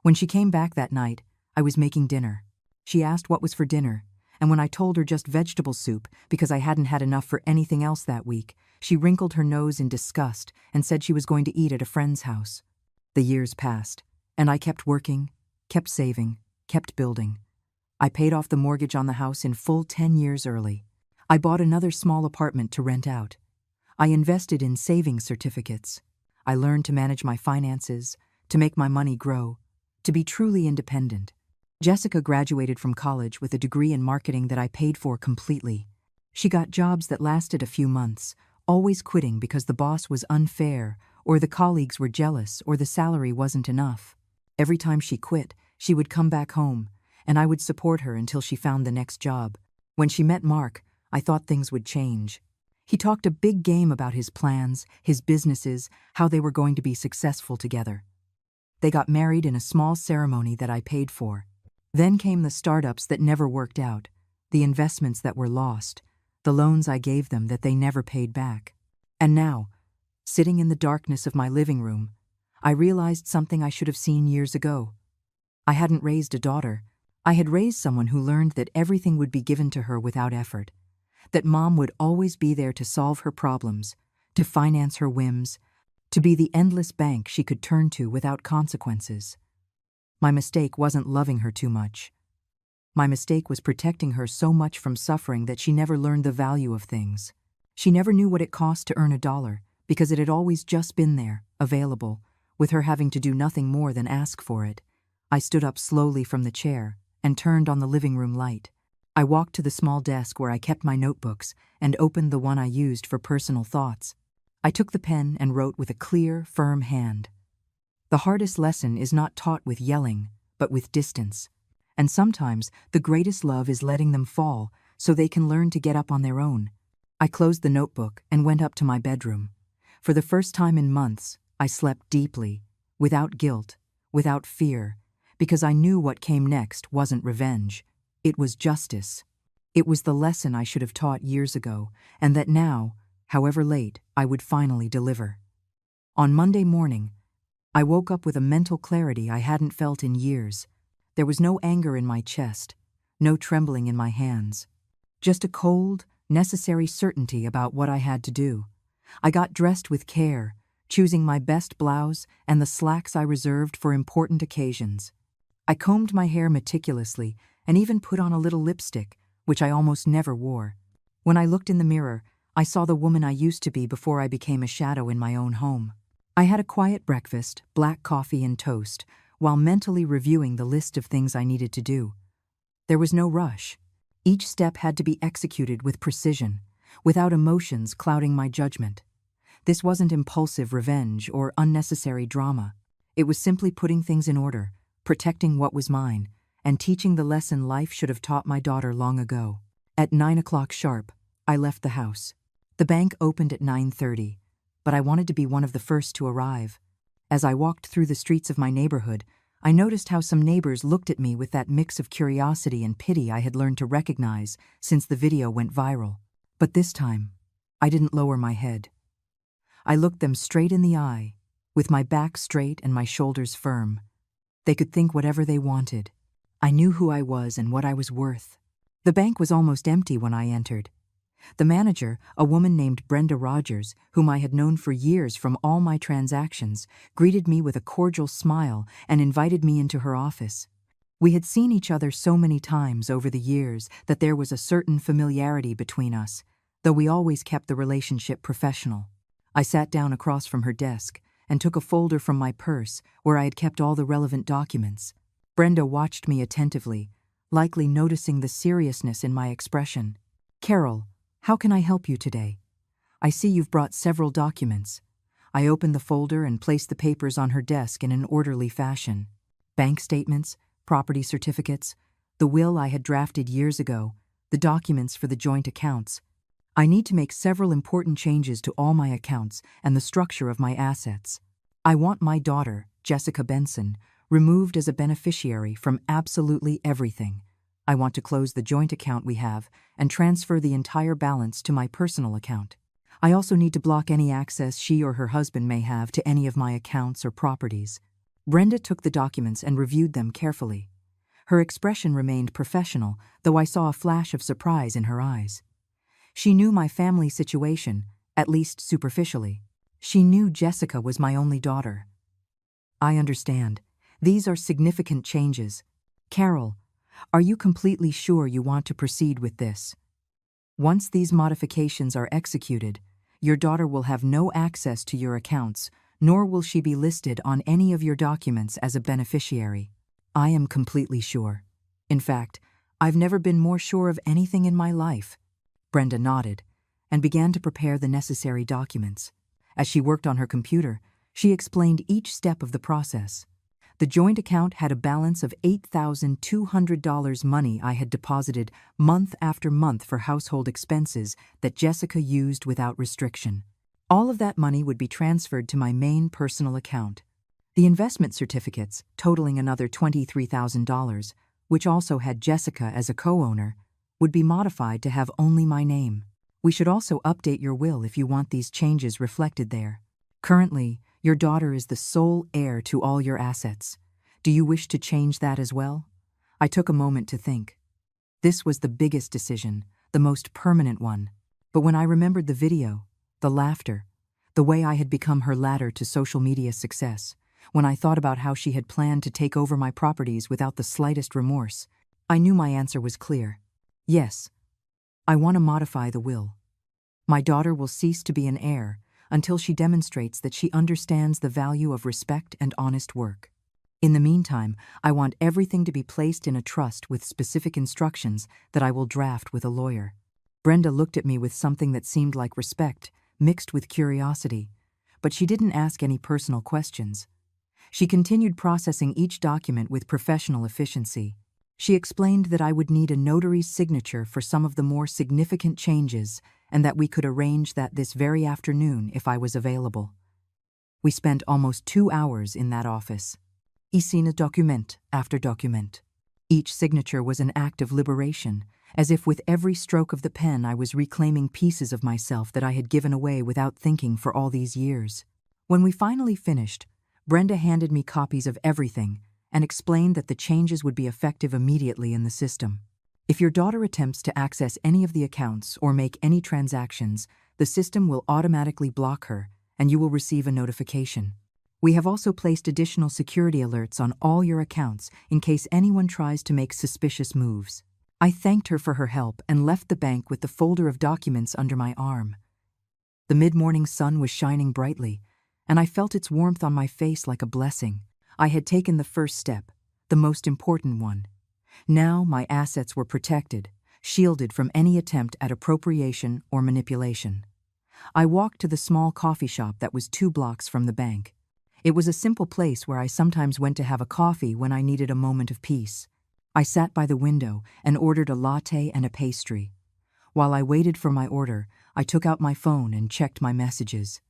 [SPEAKER 1] When she came back that night, I was making dinner. She asked what was for dinner, and when I told her just vegetable soup because I hadn't had enough for anything else that week, she wrinkled her nose in disgust and said she was going to eat at a friend's house. The years passed, and I kept working, kept saving, kept building. I paid off the mortgage on the house in full 10 years early. I bought another small apartment to rent out. I invested in savings certificates. I learned to manage my finances, to make my money grow, to be truly independent. Jessica graduated from college with a degree in marketing that I paid for completely. She got jobs that lasted a few months, always quitting because the boss was unfair, or the colleagues were jealous, or the salary wasn't enough. Every time she quit, she would come back home, and I would support her until she found the next job. When she met Mark, I thought things would change. He talked a big game about his plans, his businesses, how they were going to be successful together. They got married in a small ceremony that I paid for. Then came the startups that never worked out, the investments that were lost, the loans I gave them that they never paid back. And now, sitting in the darkness of my living room, I realized something I should have seen years ago. I hadn't raised a daughter. I had raised someone who learned that everything would be given to her without effort, that mom would always be there to solve her problems, to finance her whims, to be the endless bank she could turn to without consequences. My mistake wasn't loving her too much. My mistake was protecting her so much from suffering that she never learned the value of things. She never knew what it cost to earn $1 because it had always just been there, available, with her having to do nothing more than ask for it. I stood up slowly from the chair and turned on the living room light. I walked to the small desk where I kept my notebooks and opened the one I used for personal thoughts. I took the pen and wrote with a clear, firm hand. The hardest lesson is not taught with yelling, but with distance. And sometimes the greatest love is letting them fall so they can learn to get up on their own. I closed the notebook and went up to my bedroom. For the first time in months, I slept deeply, without guilt, without fear, because I knew what came next wasn't revenge. It was justice. It was the lesson I should have taught years ago, and that now, however late, I would finally deliver. On Monday morning, I woke up with a mental clarity I hadn't felt in years. There was no anger in my chest, no trembling in my hands. Just a cold, necessary certainty about what I had to do. I got dressed with care, choosing my best blouse and the slacks I reserved for important occasions. I combed my hair meticulously and even put on a little lipstick, which I almost never wore. When I looked in the mirror, I saw the woman I used to be before I became a shadow in my own home. I had a quiet breakfast, black coffee and toast, while mentally reviewing the list of things I needed to do. There was no rush. Each step had to be executed with precision, without emotions clouding my judgment. This wasn't impulsive revenge or unnecessary drama. It was simply putting things in order, protecting what was mine, and teaching the lesson life should have taught my daughter long ago. At 9 o'clock sharp, I left the house. The bank opened at 9:30, but I wanted to be one of the first to arrive. As I walked through the streets of my neighborhood, I noticed how some neighbors looked at me with that mix of curiosity and pity I had learned to recognize since the video went viral. But this time, I didn't lower my head. I looked them straight in the eye, with my back straight and my shoulders firm. They could think whatever they wanted. I knew who I was and what I was worth. The bank was almost empty when I entered. The manager, a woman named Brenda Rogers, whom I had known for years from all my transactions, greeted me with a cordial smile and invited me into her office. We had seen each other so many times over the years that there was a certain familiarity between us, though we always kept the relationship professional. I sat down across from her desk and took a folder from my purse where I had kept all the relevant documents. Brenda watched me attentively, likely noticing the seriousness in my expression. "Carol, how can I help you today? I see you've brought several documents." I opened the folder and placed the papers on her desk in an orderly fashion. Bank statements, property certificates, the will I had drafted years ago, the documents for the joint accounts. I need to make several important changes to all my accounts and the structure of my assets. I want my daughter, Jessica Benson, removed as a beneficiary from absolutely everything. I want to close the joint account we have and transfer the entire balance to my personal account. I also need to block any access she or her husband may have to any of my accounts or properties. Brenda took the documents and reviewed them carefully. Her expression remained professional, though I saw a flash of surprise in her eyes. She knew my family situation, at least superficially. She knew Jessica was my only daughter. "I understand. These are significant changes. Carol, are you completely sure you want to proceed with this? Once these modifications are executed, your daughter will have no access to your accounts, nor will she be listed on any of your documents as a beneficiary." "I am completely sure. In fact, I've never been more sure of anything in my life." Brenda nodded and began to prepare the necessary documents. As she worked on her computer, she explained each step of the process. The joint account had a balance of $8,200 money I had deposited month after month for household expenses that Jessica used without restriction. All of that money would be transferred to my main personal account. The investment certificates, totaling another $23,000, which also had Jessica as a co-owner, would be modified to have only my name. We should also update your will if you want these changes reflected there. Currently, your daughter is the sole heir to all your assets. Do you wish to change that as well? I took a moment to think. This was the biggest decision, the most permanent one. But when I remembered the video, the laughter, the way I had become her ladder to social media success, when I thought about how she had planned to take over my properties without the slightest remorse, I knew my answer was clear. Yes, I want to modify the will. My daughter will cease to be an heir until she demonstrates that she understands the value of respect and honest work. In the meantime, I want everything to be placed in a trust with specific instructions that I will draft with a lawyer. Brenda looked at me with something that seemed like respect, mixed with curiosity, but she didn't ask any personal questions. She continued processing each document with professional efficiency. She explained that I would need a notary's signature for some of the more significant changes and that we could arrange that this very afternoon if I was available. We spent almost 2 hours in that office. I signed document after document. Each signature was an act of liberation, as if with every stroke of the pen I was reclaiming pieces of myself that I had given away without thinking for all these years. When we finally finished, Brenda handed me copies of everything and explained that the changes would be effective immediately in the system. If your daughter attempts to access any of the accounts or make any transactions, the system will automatically block her and you will receive a notification. We have also placed additional security alerts on all your accounts in case anyone tries to make suspicious moves. I thanked her for her help and left the bank with the folder of documents under my arm. The mid-morning sun was shining brightly, and I felt its warmth on my face like a blessing. I had taken the first step, the most important one. Now my assets were protected, shielded from any attempt at appropriation or manipulation. I walked to the small coffee shop that was 2 blocks from the bank. It was a simple place where I sometimes went to have a coffee when I needed a moment of peace. I sat by the window and ordered a latte and a pastry. While I waited for my order, I took out my phone and checked my messages.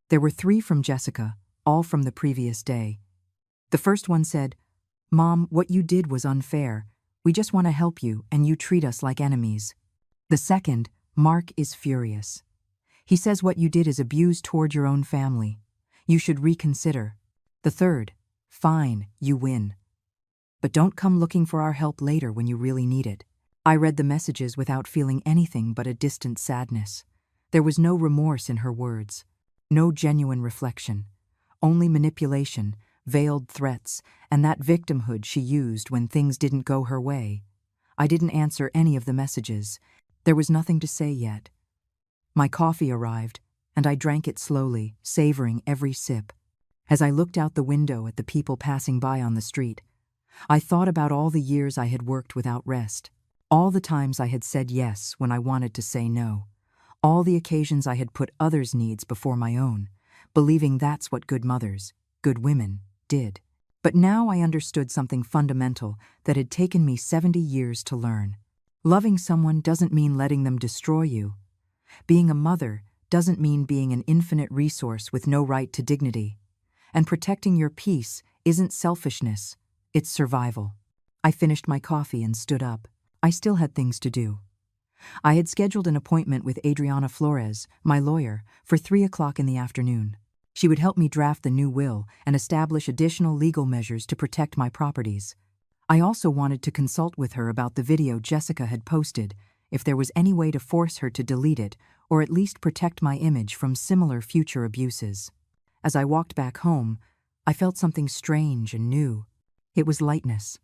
[SPEAKER 1] There were 3 from Jessica, all from the previous day. The first one said, "Mom, what you did was unfair. We just want to help you and you treat us like enemies." The second, "Mark is furious. He says what you did is abuse toward your own family. You should reconsider." The third, "Fine, you win. But don't come looking for our help later when you really need it." I read the messages without feeling anything but a distant sadness. There was no remorse in her words, no genuine reflection, only manipulation, veiled threats, and that victimhood she used when things didn't go her way. I didn't answer any of the messages. There was nothing to say yet. My coffee arrived, and I drank it slowly, savoring every sip. As I looked out the window at the people passing by on the street, I thought about all the years I had worked without rest, all the times I had said yes when I wanted to say no, all the occasions I had put others' needs before my own, believing that's what good mothers, good women, did. But now I understood something fundamental that had taken me 70 years to learn. Loving someone doesn't mean letting them destroy you. Being a mother doesn't mean being an infinite resource with no right to dignity. And protecting your peace isn't selfishness, it's survival. I finished my coffee and stood up. I still had things to do. I had scheduled an appointment with Adriana Flores, my lawyer, for 3 o'clock in the afternoon. She would help me draft the new will and establish additional legal measures to protect my properties. I also wanted to consult with her about the video Jessica had posted, if there was any way to force her to delete it or at least protect my image from similar future abuses. As I walked back home, I felt something strange and new. It was lightness.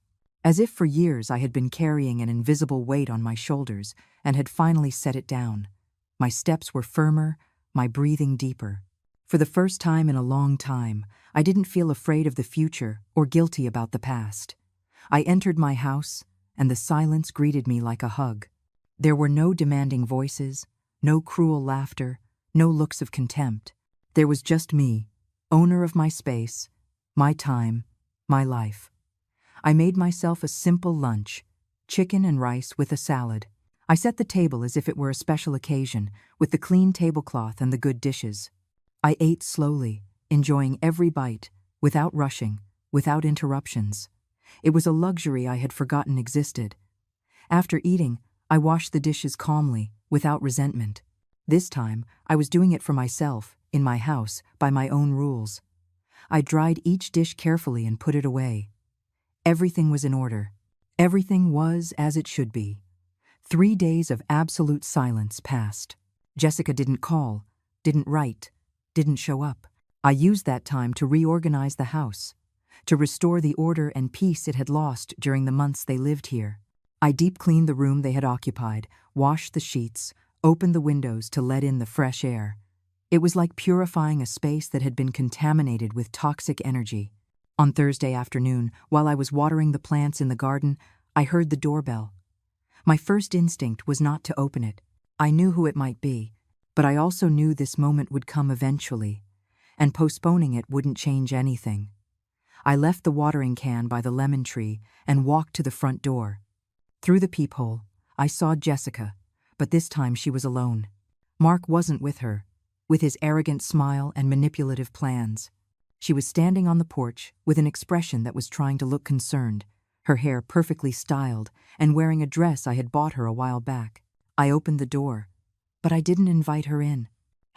[SPEAKER 1] As if for years I had been carrying an invisible weight on my shoulders and had finally set it down. My steps were firmer, my breathing deeper. For the first time in a long time, I didn't feel afraid of the future or guilty about the past. I entered my house, and the silence greeted me like a hug. There were no demanding voices, no cruel laughter, no looks of contempt. There was just me, owner of my space, my time, my life. I made myself a simple lunch, chicken and rice with a salad. I set the table as if it were a special occasion, with the clean tablecloth and the good dishes. I ate slowly, enjoying every bite, without rushing, without interruptions. It was a luxury I had forgotten existed. After eating, I washed the dishes calmly, without resentment. This time, I was doing it for myself, in my house, by my own rules. I dried each dish carefully and put it away. Everything was in order. Everything was as it should be. 3 days of absolute silence passed. Jessica didn't call, didn't write, didn't show up. I used that time to reorganize the house, to restore the order and peace it had lost during the months they lived here. I deep-cleaned the room they had occupied, washed the sheets, opened the windows to let in the fresh air. It was like purifying a space that had been contaminated with toxic energy. On Thursday afternoon, while I was watering the plants in the garden, I heard the doorbell. My first instinct was not to open it. I knew who it might be, but I also knew this moment would come eventually, and postponing it wouldn't change anything. I left the watering can by the lemon tree and walked to the front door. Through the peephole, I saw Jessica, but this time she was alone. Mark wasn't with her, with his arrogant smile and manipulative plans. She was standing on the porch with an expression that was trying to look concerned, her hair perfectly styled and wearing a dress I had bought her a while back. I opened the door, but I didn't invite her in.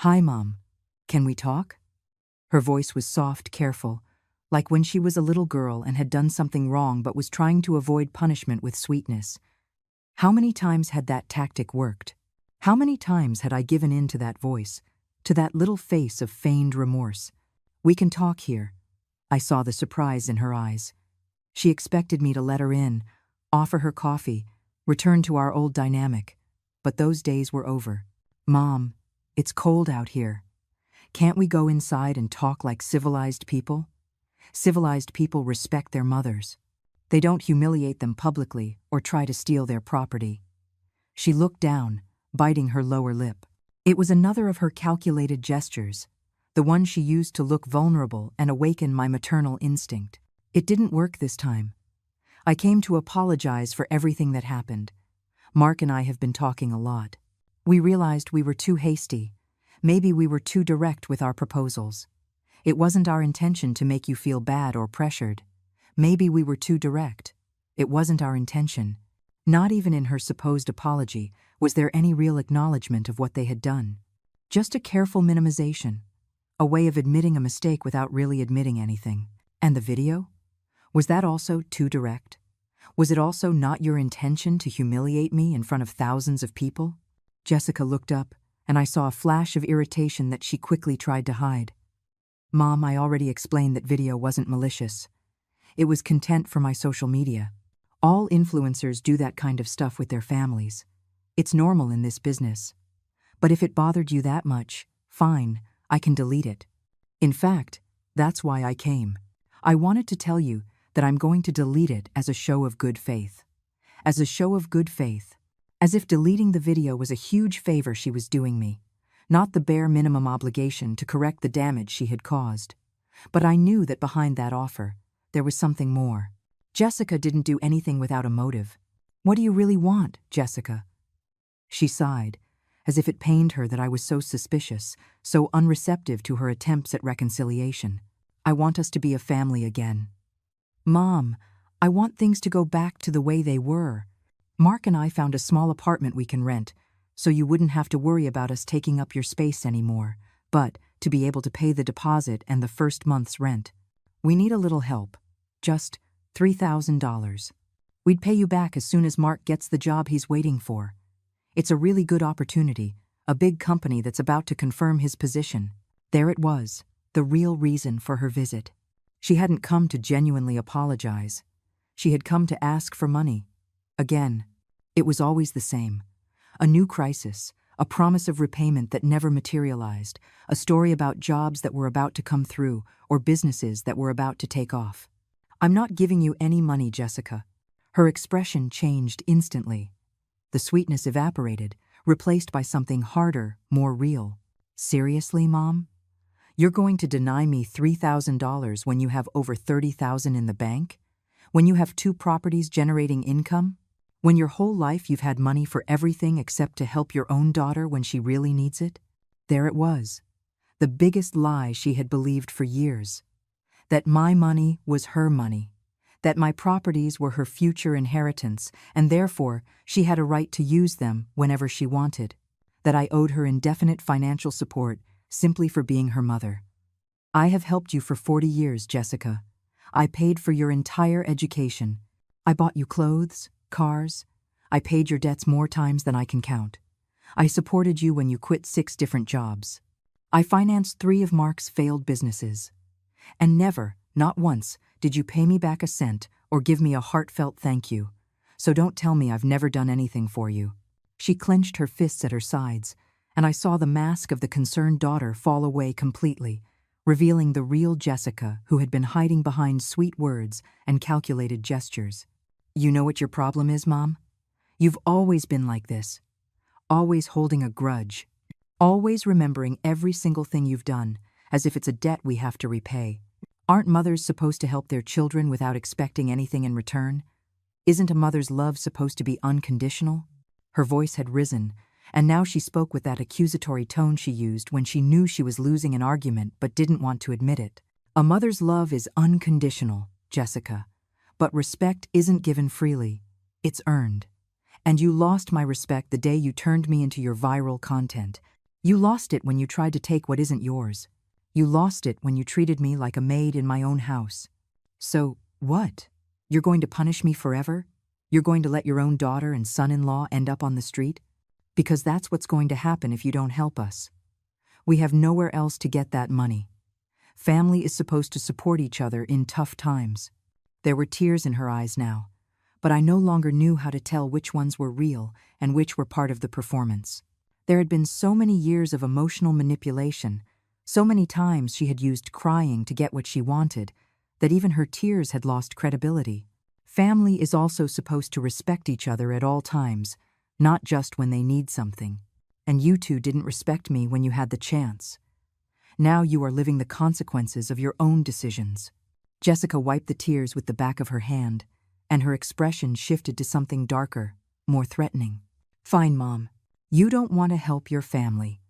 [SPEAKER 1] "Hi, Mom. Can we talk?" Her voice was soft, careful, like when she was a little girl and had done something wrong but was trying to avoid punishment with sweetness. How many times had that tactic worked? How many times had I given in to that voice, to that little face of feigned remorse? "We can talk here." I saw the surprise in her eyes. She expected me to let her in, offer her coffee, return to our old dynamic. But those days were over. "Mom, it's cold out here. Can't we go inside and talk like civilized people?" Civilized people respect their mothers. They don't humiliate them publicly or try to steal their property. She looked down, biting her lower lip. It was another of her calculated gestures, the one she used to look vulnerable and awaken my maternal instinct. It didn't work this time. I came to apologize for everything that happened. Mark and I have been talking a lot. We realized we were too hasty. Maybe we were too direct with our proposals. It wasn't our intention to make you feel bad or pressured. Maybe we were too direct. It wasn't our intention. Not even in her supposed apology was there any real acknowledgement of what they had done. Just a careful minimization, a way of admitting a mistake without really admitting anything. And the video? Was that also too direct? Was it also not your intention to humiliate me in front of thousands of people? Jessica looked up, and I saw a flash of irritation that she quickly tried to hide. "Mom, I already explained that video wasn't malicious. It was content for my social media. All influencers do that kind of stuff with their families. It's normal in this business. But if it bothered you that much, fine, I can delete it. In fact, that's why I came. I wanted to tell you that I'm going to delete it as a show of good faith. As a show of good faith. As if deleting the video was a huge favor she was doing me, not the bare minimum obligation to correct the damage she had caused. But I knew that behind that offer, there was something more. Jessica didn't do anything without a motive. "What do you really want, Jessica?" She sighed, as if it pained her that I was so suspicious, so unreceptive to her attempts at reconciliation. "I want us to be a family again." "Mom, I want things to go back to the way they were. Mark and I found a small apartment we can rent, so you wouldn't have to worry about us taking up your space anymore, but to be able to pay the deposit and the first month's rent. We need a little help. Just $3,000. We'd pay you back as soon as Mark gets the job he's waiting for. It's a really good opportunity, a big company that's about to confirm his position." There it was, the real reason for her visit. She hadn't come to genuinely apologize. She had come to ask for money. Again, it was always the same. A new crisis, a promise of repayment that never materialized, a story about jobs that were about to come through or businesses that were about to take off. "I'm not giving you any money, Jessica." Her expression changed instantly. The sweetness evaporated, replaced by something harder, more real. "Seriously, Mom? You're going to deny me $3,000 when you have over $30,000 in the bank? When you have 2 properties generating income? When your whole life you've had money for everything except to help your own daughter when she really needs it?" There it was, the biggest lie she had believed for years. That my money was her money. That my properties were her future inheritance, and therefore she had a right to use them whenever she wanted. That I owed her indefinite financial support simply for being her mother. "I have helped you for 40 years, Jessica. I paid for your entire education. I bought you clothes, cars. I paid your debts more times than I can count. I supported you when you quit 6 different jobs. I financed 3 of Mark's failed businesses. And never, not once, did you pay me back a cent or give me a heartfelt thank you. So don't tell me I've never done anything for you." She clenched her fists at her sides, and I saw the mask of the concerned daughter fall away completely, revealing the real Jessica who had been hiding behind sweet words and calculated gestures. "You know what your problem is, Mom? You've always been like this. Always holding a grudge. Always remembering every single thing you've done, as if it's a debt we have to repay. Aren't mothers supposed to help their children without expecting anything in return? Isn't a mother's love supposed to be unconditional?" Her voice had risen, and now she spoke with that accusatory tone she used when she knew she was losing an argument but didn't want to admit it. "A mother's love is unconditional, Jessica. But respect isn't given freely. It's earned. And you lost my respect the day you turned me into your viral content. You lost it when you tried to take what isn't yours. You lost it when you treated me like a maid in my own house. So, what? You're going to punish me forever? You're going to let your own daughter and son-in-law end up on the street? Because that's what's going to happen if you don't help us. We have nowhere else to get that money. Family is supposed to support each other in tough times. There were tears in her eyes now, but I no longer knew how to tell which ones were real and which were part of the performance. There had been so many years of emotional manipulation, so many times she had used crying to get what she wanted, that even her tears had lost credibility. Family is also supposed to respect each other at all times, not just when they need something. And you two didn't respect me when you had the chance. Now you are living the consequences of your own decisions. Jessica wiped the tears with the back of her hand, and her expression shifted to something darker, more threatening. Fine, Mom. You don't want to help your family.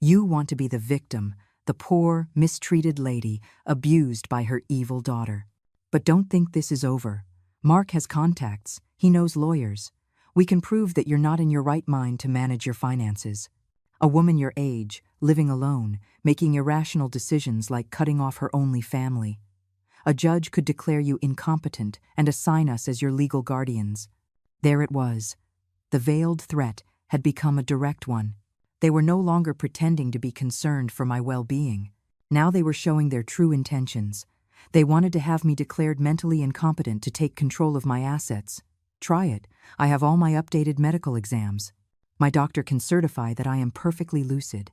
[SPEAKER 1] You want to be the victim, the poor, mistreated lady abused by her evil daughter. But don't think this is over. Mark has contacts. He knows lawyers. We can prove that you're not in your right mind to manage your finances. A woman your age, living alone, making irrational decisions like cutting off her only family. A judge could declare you incompetent and assign us as your legal guardians. There it was. The veiled threat had become a direct one. They were no longer pretending to be concerned for my well-being. Now they were showing their true intentions. They wanted to have me declared mentally incompetent to take control of my assets. Try it. I have all my updated medical exams. My doctor can certify that I am perfectly lucid.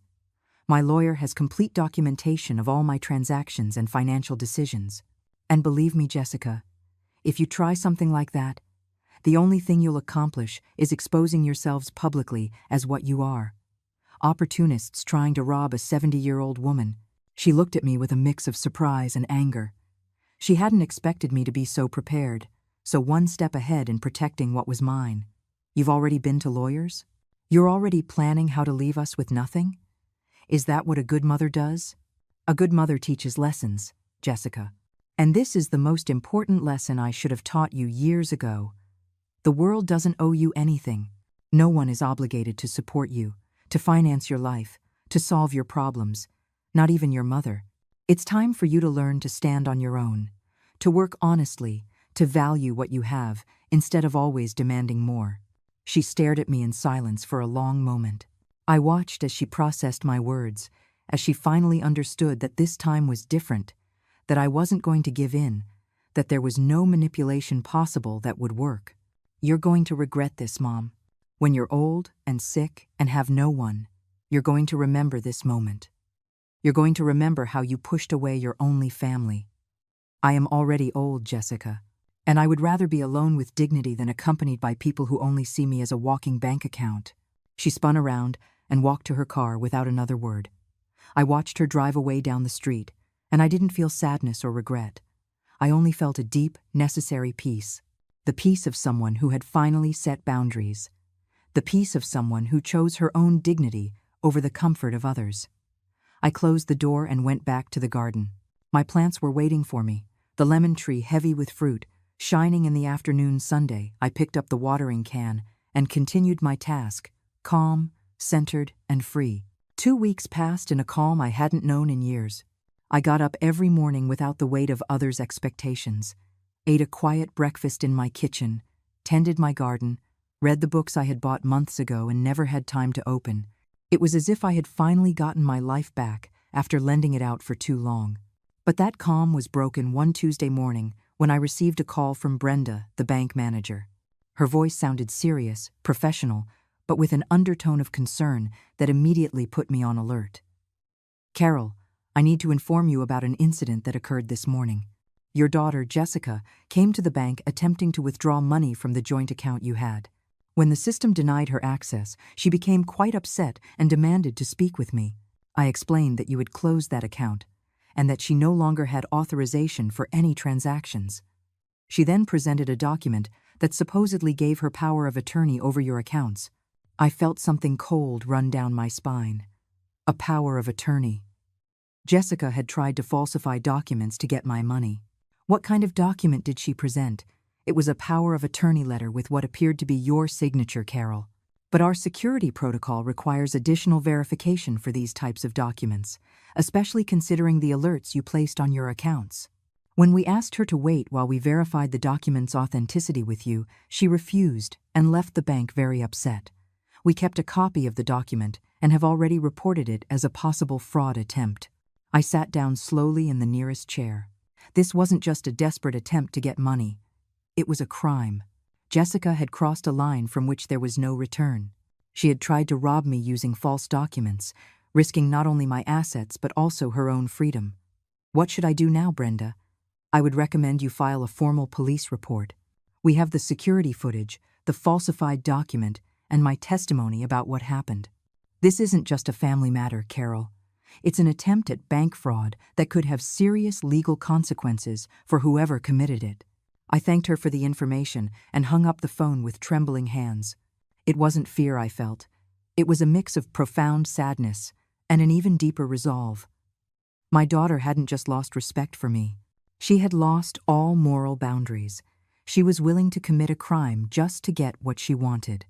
[SPEAKER 1] My lawyer has complete documentation of all my transactions and financial decisions. And believe me, Jessica, if you try something like that, the only thing you'll accomplish is exposing yourselves publicly as what you are. Opportunists trying to rob a 70-year-old woman. She looked at me with a mix of surprise and anger. She hadn't expected me to be so prepared, so one step ahead in protecting what was mine. You've already been to lawyers? You're already planning how to leave us with nothing? Is that what a good mother does? A good mother teaches lessons, Jessica. And this is the most important lesson I should have taught you years ago. The world doesn't owe you anything. No one is obligated to support you, to finance your life, to solve your problems, not even your mother. It's time for you to learn to stand on your own, to work honestly, to value what you have, instead of always demanding more. She stared at me in silence for a long moment. I watched as she processed my words, as she finally understood that this time was different, that I wasn't going to give in, that there was no manipulation possible that would work. You're going to regret this, Mom. When you're old and sick and have no one, you're going to remember this moment. You're going to remember how you pushed away your only family. I am already old, Jessica, and I would rather be alone with dignity than accompanied by people who only see me as a walking bank account. She spun around and walked to her car without another word. I watched her drive away down the street, and I didn't feel sadness or regret. I only felt a deep, necessary peace. The peace of someone who had finally set boundaries. The peace of someone who chose her own dignity over the comfort of others. I closed the door and went back to the garden. My plants were waiting for me, the lemon tree heavy with fruit, shining in the afternoon Sunday. I picked up the watering can and continued my task, calm, centered, and free. 2 weeks passed in a calm I hadn't known in years. I got up every morning without the weight of others' expectations, ate a quiet breakfast in my kitchen, tended my garden, read the books I had bought months ago and never had time to open. It was as if I had finally gotten my life back after lending it out for too long. But that calm was broken one Tuesday morning when I received a call from Brenda, the bank manager. Her voice sounded serious, professional, but with an undertone of concern that immediately put me on alert. Carol, I need to inform you about an incident that occurred this morning. Your daughter, Jessica, came to the bank attempting to withdraw money from the joint account you had. When the system denied her access, she became quite upset and demanded to speak with me. I explained that you had closed that account, and that she no longer had authorization for any transactions. She then presented a document that supposedly gave her power of attorney over your accounts. I felt something cold run down my spine. A power of attorney. Jessica had tried to falsify documents to get my money. What kind of document did she present? It was a power of attorney letter with what appeared to be your signature, Carol. But our security protocol requires additional verification for these types of documents, especially considering the alerts you placed on your accounts. When we asked her to wait while we verified the document's authenticity with you, she refused and left the bank very upset. We kept a copy of the document and have already reported it as a possible fraud attempt. I sat down slowly in the nearest chair. This wasn't just a desperate attempt to get money. It was a crime. Jessica had crossed a line from which there was no return. She had tried to rob me using false documents, risking not only my assets but also her own freedom. What should I do now, Brenda? I would recommend you file a formal police report. We have the security footage, the falsified document, and my testimony about what happened. This isn't just a family matter, Carol. It's an attempt at bank fraud that could have serious legal consequences for whoever committed it. I thanked her for the information and hung up the phone with trembling hands. It wasn't fear I felt. It was a mix of profound sadness and an even deeper resolve. My daughter hadn't just lost respect for me. She had lost all moral boundaries. She was willing to commit a crime just to get what she wanted.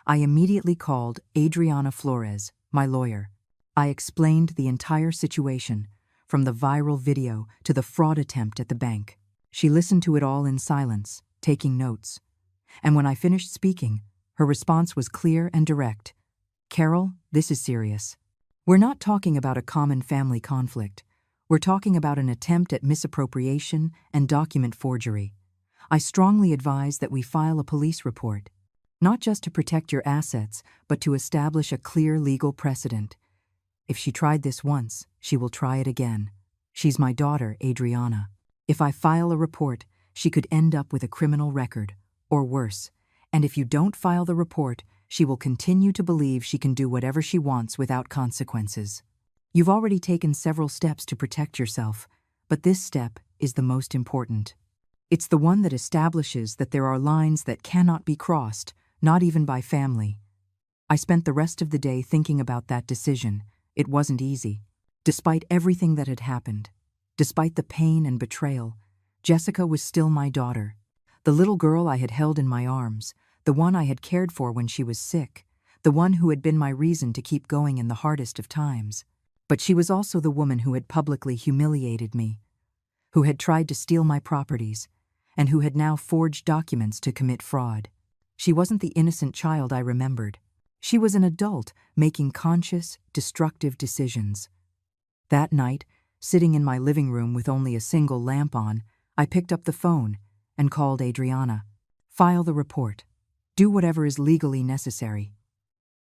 [SPEAKER 1] I immediately called Adriana Flores, my lawyer. I explained the entire situation, from the viral video to the fraud attempt at the bank. She listened to it all in silence, taking notes. And when I finished speaking, her response was clear and direct. Carol, this is serious. We're not talking about a common family conflict. We're talking about an attempt at misappropriation and document forgery. I strongly advise that we file a police report, not just to protect your assets, but to establish a clear legal precedent. If she tried this once, she will try it again. She's my daughter, Adriana. If I file a report, she could end up with a criminal record, or worse. And if you don't file the report, she will continue to believe she can do whatever she wants without consequences. You've already taken several steps to protect yourself, but this step is the most important. It's the one that establishes that there are lines that cannot be crossed, not even by family. I spent the rest of the day thinking about that decision. It wasn't easy. Despite everything that had happened, despite the pain and betrayal, Jessica was still my daughter. The little girl I had held in my arms, the one I had cared for when she was sick, the one who had been my reason to keep going in the hardest of times. But she was also the woman who had publicly humiliated me, who had tried to steal my properties, and who had now forged documents to commit fraud. She wasn't the innocent child I remembered. She was an adult making conscious, destructive decisions. That night, sitting in my living room with only a single lamp on, I picked up the phone and called Adriana. File the report. Do whatever is legally necessary.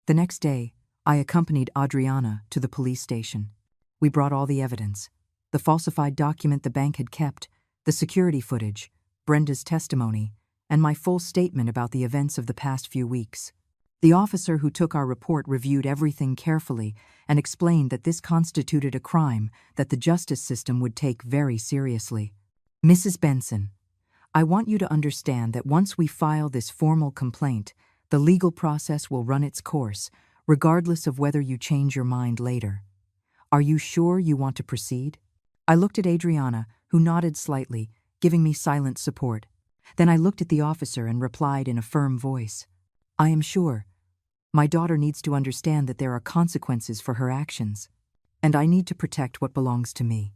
[SPEAKER 1] The next day, I accompanied Adriana to the police station. We brought all the evidence: the falsified document the bank had kept, the security footage, Brenda's testimony, and my full statement about the events of the past few weeks. The officer who took our report reviewed everything carefully and explained that this constituted a crime that the justice system would take very seriously. Mrs. Benson, I want you to understand that once we file this formal complaint, the legal process will run its course, regardless of whether you change your mind later. Are you sure you want to proceed? I looked at Adriana, who nodded slightly, giving me silent support. Then I looked at the officer and replied in a firm voice, I am sure. My daughter needs to understand that there are consequences for her actions, and I need to protect what belongs to me.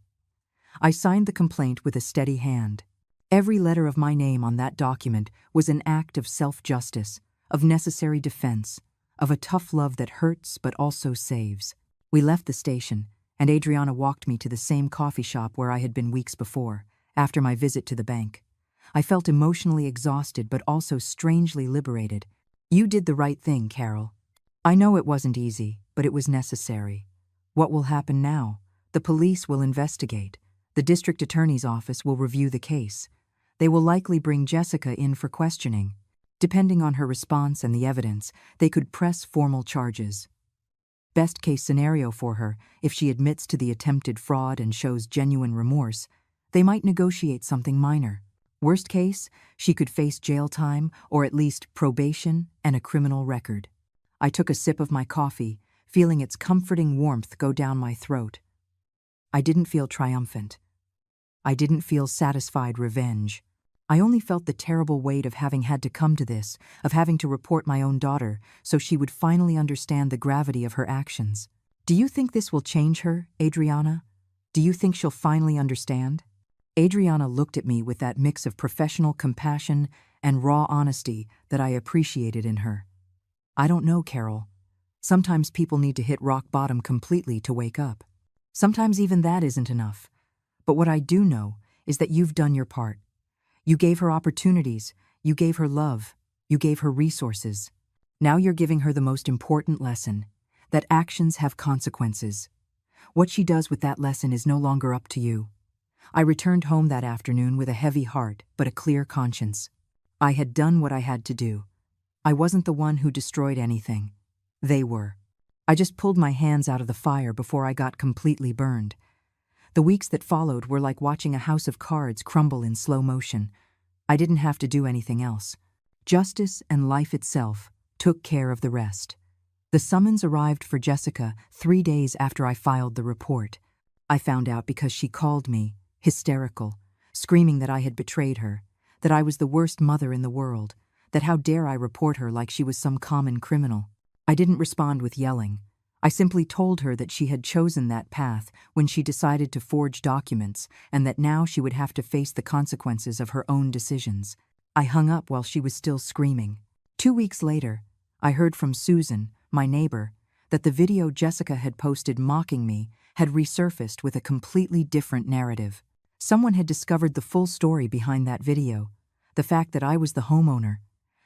[SPEAKER 1] I signed the complaint with a steady hand. Every letter of my name on that document was an act of self-justice, of necessary defense, of a tough love that hurts but also saves. We left the station, and Adriana walked me to the same coffee shop where I had been weeks before, after my visit to the bank. I felt emotionally exhausted but also strangely liberated. You did the right thing, Carol. I know it wasn't easy, but it was necessary. What will happen now? The police will investigate. The district attorney's office will review the case. They will likely bring Jessica in for questioning. Depending on her response and the evidence, they could press formal charges. Best case scenario for her, if she admits to the attempted fraud and shows genuine remorse, they might negotiate something minor. Worst case, she could face jail time or at least probation and a criminal record. I took a sip of my coffee, feeling its comforting warmth go down my throat. I didn't feel triumphant. I didn't feel satisfied revenge. I only felt the terrible weight of having had to come to this, of having to report my own daughter, so she would finally understand the gravity of her actions. Do you think this will change her, Adriana? Do you think she'll finally understand? Adriana looked at me with that mix of professional compassion and raw honesty that I appreciated in her. I don't know, Carol. Sometimes people need to hit rock bottom completely to wake up. Sometimes even that isn't enough. But what I do know is that you've done your part. You gave her opportunities, you gave her love, you gave her resources. Now you're giving her the most important lesson, that actions have consequences. What she does with that lesson is no longer up to you. I returned home that afternoon with a heavy heart but a clear conscience. I had done what I had to do. I wasn't the one who destroyed anything. They were. I just pulled my hands out of the fire before I got completely burned. The weeks that followed were like watching a house of cards crumble in slow motion. I didn't have to do anything else. Justice and life itself took care of the rest. The summons arrived for Jessica 3 days after I filed the report. I found out because she called me, hysterical, screaming that I had betrayed her, that I was the worst mother in the world, that how dare I report her like she was some common criminal. I didn't respond with yelling. I simply told her that she had chosen that path when she decided to forge documents and that now she would have to face the consequences of her own decisions. I hung up while she was still screaming. 2 weeks later, I heard from Susan, my neighbor, that the video Jessica had posted mocking me had resurfaced with a completely different narrative. Someone had discovered the full story behind that video, the fact that I was the homeowner,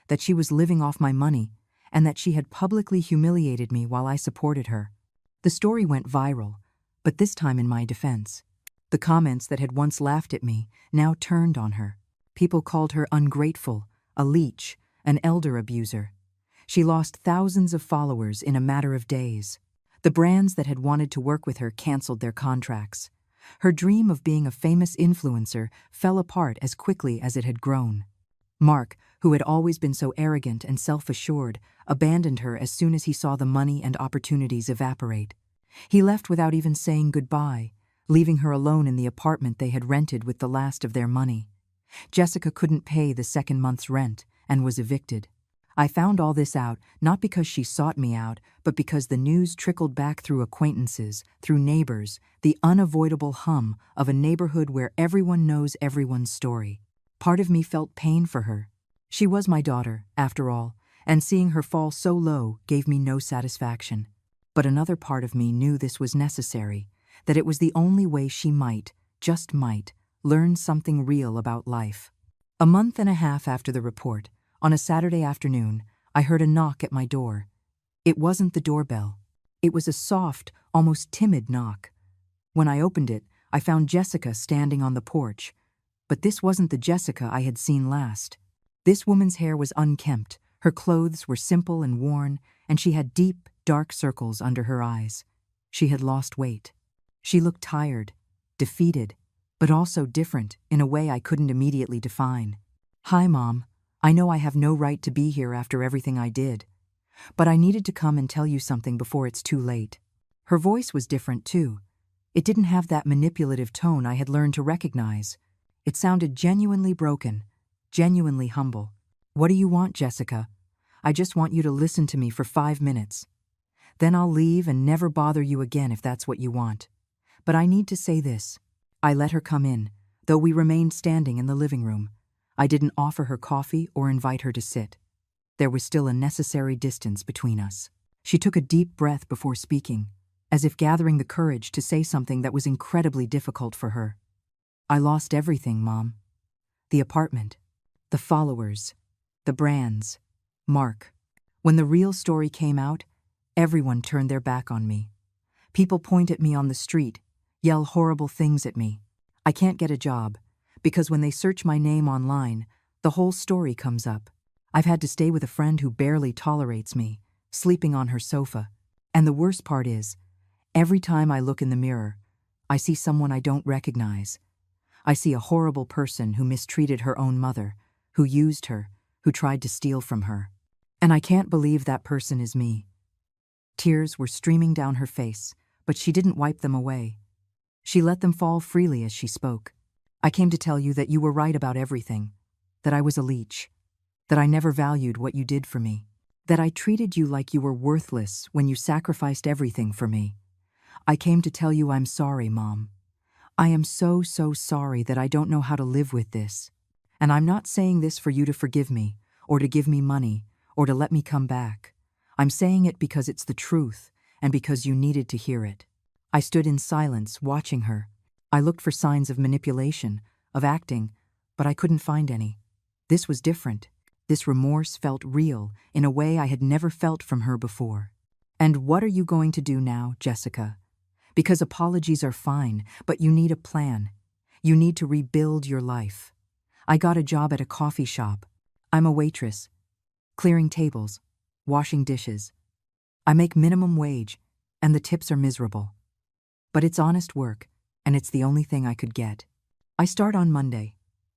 [SPEAKER 1] that she was living off my money, and that she had publicly humiliated me while I supported her. The story went viral, but this time in my defense. The comments that had once laughed at me now turned on her. People called her ungrateful, a leech, an elder abuser. She lost thousands of followers in a matter of days. The brands that had wanted to work with her canceled their contracts. Her dream of being a famous influencer fell apart as quickly as it had grown. Mark, who had always been so arrogant and self-assured, abandoned her as soon as he saw the money and opportunities evaporate. He left without even saying goodbye, leaving her alone in the apartment they had rented with the last of their money. Jessica couldn't pay the second month's rent and was evicted. I found all this out not because she sought me out, but because the news trickled back through acquaintances, through neighbors, the unavoidable hum of a neighborhood where everyone knows everyone's story. Part of me felt pain for her. She was my daughter, after all, and seeing her fall so low gave me no satisfaction. But another part of me knew this was necessary, that it was the only way she might, just might, learn something real about life. A month and a half after the report, on a Saturday afternoon, I heard a knock at my door. It wasn't the doorbell. It was a soft, almost timid knock. When I opened it, I found Jessica standing on the porch. But this wasn't the Jessica I had seen last. This woman's hair was unkempt, her clothes were simple and worn, and she had deep, dark circles under her eyes. She had lost weight. She looked tired, defeated, but also different in a way I couldn't immediately define. "Hi, Mom. I know I have no right to be here after everything I did. But I needed to come and tell you something before it's too late." Her voice was different, too. It didn't have that manipulative tone I had learned to recognize. It sounded genuinely broken, genuinely humble. "What do you want, Jessica? I just want you to listen to me for 5 minutes. Then I'll leave and never bother you again if that's what you want. But I need to say this." I let her come in, though we remained standing in the living room. I didn't offer her coffee or invite her to sit. There was still a necessary distance between us. She took a deep breath before speaking, as if gathering the courage to say something that was incredibly difficult for her. "I lost everything, Mom. The apartment, the followers, the brands, Mark. When the real story came out, everyone turned their back on me. People point at me on the street, yell horrible things at me. I can't get a job, because when they search my name online, the whole story comes up. I've had to stay with a friend who barely tolerates me, sleeping on her sofa. And the worst part is, every time I look in the mirror, I see someone I don't recognize. I see a horrible person who mistreated her own mother, who used her, who tried to steal from her. And I can't believe that person is me." Tears were streaming down her face, but she didn't wipe them away. She let them fall freely as she spoke. I came to tell you that you were right about everything, that I was a leech, that I never valued what you did for me, that I treated you like you were worthless when you sacrificed everything for me. I came to tell you I'm sorry, Mom. I am so sorry that I don't know how to live with this. And I'm not saying this for you to forgive me, or to give me money, or to let me come back. I'm saying it because it's the truth, and because you needed to hear it. I stood in silence, watching her. I looked for signs of manipulation, of acting, but I couldn't find any. This was different. This remorse felt real, in a way I had never felt from her before. And what are you going to do now, Jessica? Because apologies are fine, but you need a plan. You need to rebuild your life. I got a job at a coffee shop. I'm a waitress, clearing tables, washing dishes. I make minimum wage, and the tips are miserable. But it's honest work, and it's the only thing I could get. I start on Monday.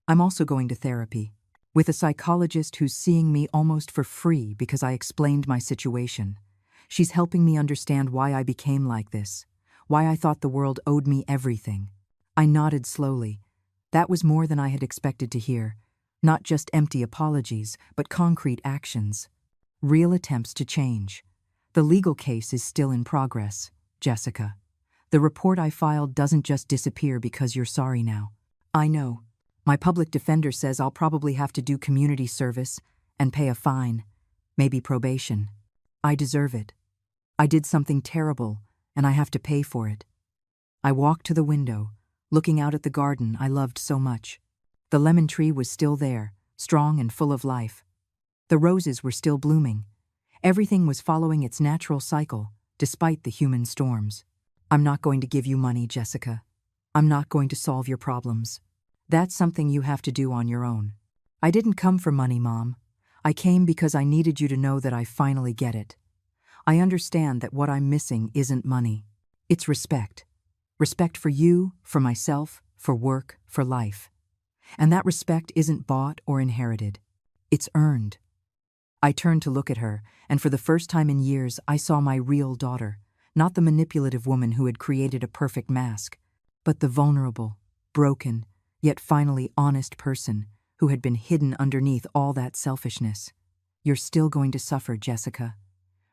[SPEAKER 1] I'm also going to therapy, with a psychologist who's seeing me almost for free because I explained my situation. She's helping me understand why I became like this, why I thought the world owed me everything. I nodded slowly. That was more than I had expected to hear. Not just empty apologies, but concrete actions. Real attempts to change. The legal case is still in progress, Jessica. The report I filed doesn't just disappear because you're sorry now. I know. My public defender says I'll probably have to do community service and pay a fine, maybe probation. I deserve it. I did something terrible, and I have to pay for it. I walked to the window, looking out at the garden I loved so much. The lemon tree was still there, strong and full of life. The roses were still blooming. Everything was following its natural cycle, despite the human storms. I'm not going to give you money, Jessica. I'm not going to solve your problems. That's something you have to do on your own. I didn't come for money, Mom. I came because I needed you to know that I finally get it. I understand that what I'm missing isn't money. It's respect. Respect for you, for myself, for work, for life. And that respect isn't bought or inherited. It's earned. I turned to look at her, and for the first time in years I saw my real daughter, not the manipulative woman who had created a perfect mask, but the vulnerable, broken, yet finally honest person who had been hidden underneath all that selfishness. You're still going to suffer, Jessica.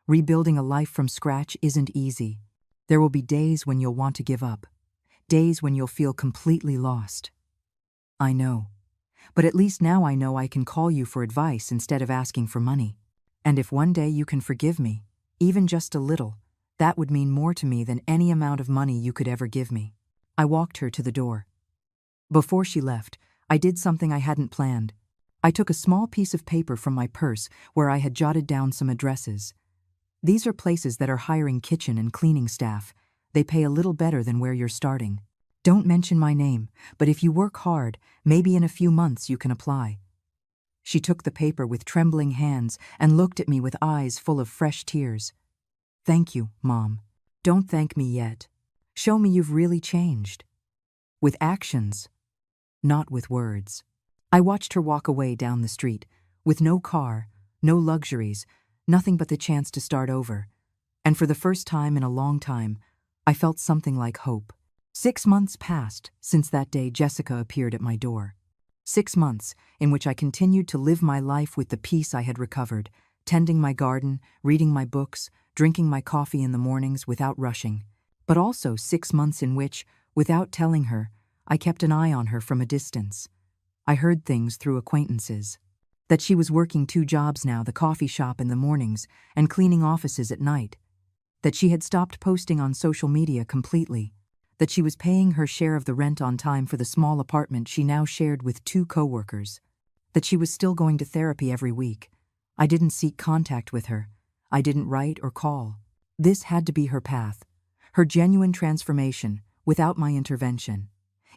[SPEAKER 1] Rebuilding a life from scratch isn't easy. There will be days when you'll want to give up, days when you'll feel completely lost. I know. But at least now I know I can call you for advice instead of asking for money. And if one day you can forgive me, even just a little, that would mean more to me than any amount of money you could ever give me. I walked her to the door. Before she left, I did something I hadn't planned. I took a small piece of paper from my purse where I had jotted down some addresses. These are places that are hiring kitchen and cleaning staff. They pay a little better than where you're starting. Don't mention my name, but if you work hard, maybe in a few months you can apply. She took the paper with trembling hands and looked at me with eyes full of fresh tears. Thank you, Mom. Don't thank me yet. Show me you've really changed. With actions, not with words. I watched her walk away down the street, with no car, no luxuries, nothing but the chance to start over. And for the first time in a long time, I felt something like hope. 6 months passed since that day Jessica appeared at my door. 6 months in which I continued to live my life with the peace I had recovered, tending my garden, reading my books, drinking my coffee in the mornings without rushing. But also 6 months in which, without telling her, I kept an eye on her from a distance. I heard things through acquaintances. That she was working 2 jobs now, the coffee shop in the mornings and cleaning offices at night. That she had stopped posting on social media completely. That she was paying her share of the rent on time for the small apartment she now shared with 2 coworkers. That she was still going to therapy every week. I didn't seek contact with her. I didn't write or call. This had to be her path, her genuine transformation, without my intervention.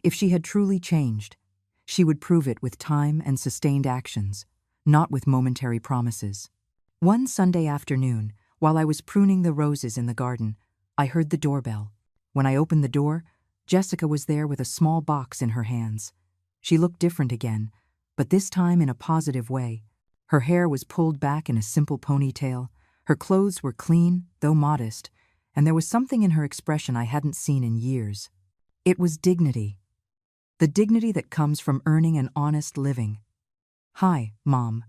[SPEAKER 1] If she had truly changed, she would prove it with time and sustained actions, not with momentary promises. One Sunday afternoon, while I was pruning the roses in the garden, I heard the doorbell. When I opened the door, Jessica was there with a small box in her hands. She looked different again, but this time in a positive way. Her hair was pulled back in a simple ponytail, her clothes were clean, though modest, and there was something in her expression I hadn't seen in years. It was dignity. the dignity that comes from earning an honest living. Hi, Mom.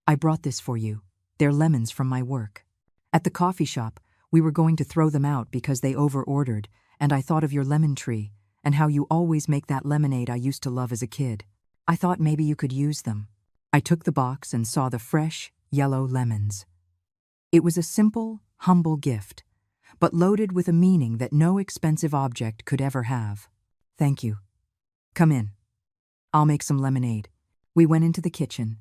[SPEAKER 1] I brought this for you. They're lemons from my work. At the coffee shop, we were going to throw them out because they over-ordered, and I thought of your lemon tree and how you always make that lemonade I used to love as a kid. I thought maybe you could use them. I took the box and saw the fresh, yellow lemons. It was a simple, humble gift, but loaded with a meaning that no expensive object could ever have. Thank you. Come in. I'll make some lemonade. We went into the kitchen,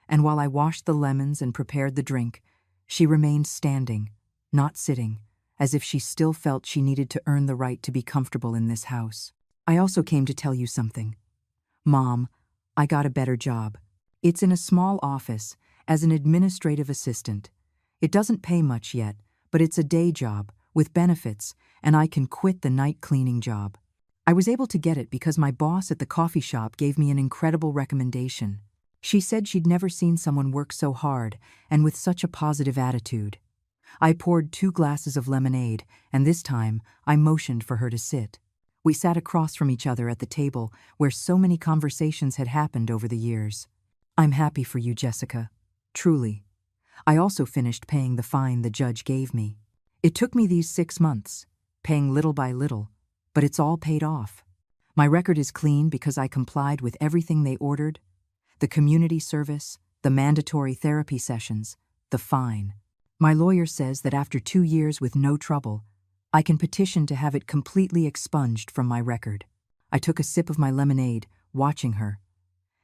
[SPEAKER 1] and while I washed the lemons and prepared the drink, she remained standing, not sitting, as if she still felt she needed to earn the right to be comfortable in this house. I also came to tell you something. Mom, I got a better job. It's in a small office, as an administrative assistant. It doesn't pay much yet, but it's a day job, with benefits, and I can quit the night cleaning job. I was able to get it because my boss at the coffee shop gave me an incredible recommendation. She said she'd never seen someone work so hard and with such a positive attitude. I poured 2 glasses of lemonade, and this time I motioned for her to sit. We sat across from each other at the table where so many conversations had happened over the years. I'm happy for you, Jessica. Truly. I also finished paying the fine the judge gave me. It took me these 6 months, paying little by little, but it's all paid off. My record is clean because I complied with everything they ordered: the community service, the mandatory therapy sessions, the fine. My lawyer says that after 2 years with no trouble, I can petition to have it completely expunged from my record. I took a sip of my lemonade, watching her.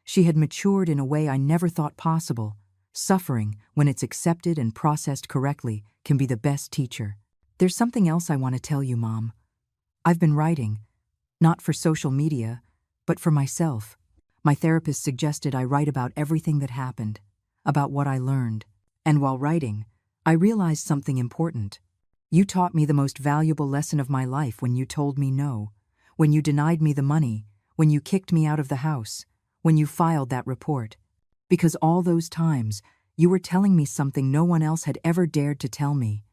[SPEAKER 1] She had matured in a way I never thought possible. Suffering, when it's accepted and processed correctly, can be the best teacher. There's something else I want to tell you, Mom. I've been writing, not for social media, but for myself. My therapist suggested I write about everything that happened, about what I learned. And while writing, I realized something important. You taught me the most valuable lesson of my life when you told me no, when you denied me the money, when you kicked me out of the house, when you filed that report. Because all those times, you were telling me something no one else had ever dared to tell me,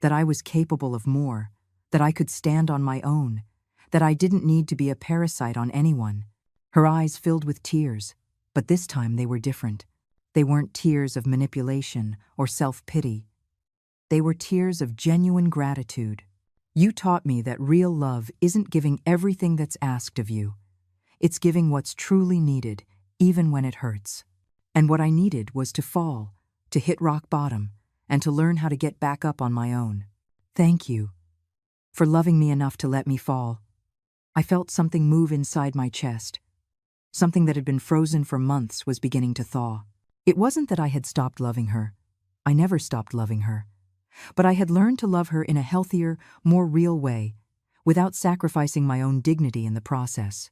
[SPEAKER 1] that I was capable of more, that I could stand on my own, that I didn't need to be a parasite on anyone. Her eyes filled with tears, but this time they were different. They weren't tears of manipulation or self-pity. They were tears of genuine gratitude. You taught me that real love isn't giving everything that's asked of you. It's giving what's truly needed, even when it hurts. And what I needed was to fall, to hit rock bottom, and to learn how to get back up on my own. Thank you for loving me enough to let me fall. I felt something move inside my chest. Something that had been frozen for months was beginning to thaw. It wasn't that I had stopped loving her. I never stopped loving her. But I had learned to love her in a healthier, more real way, without sacrificing my own dignity in the process.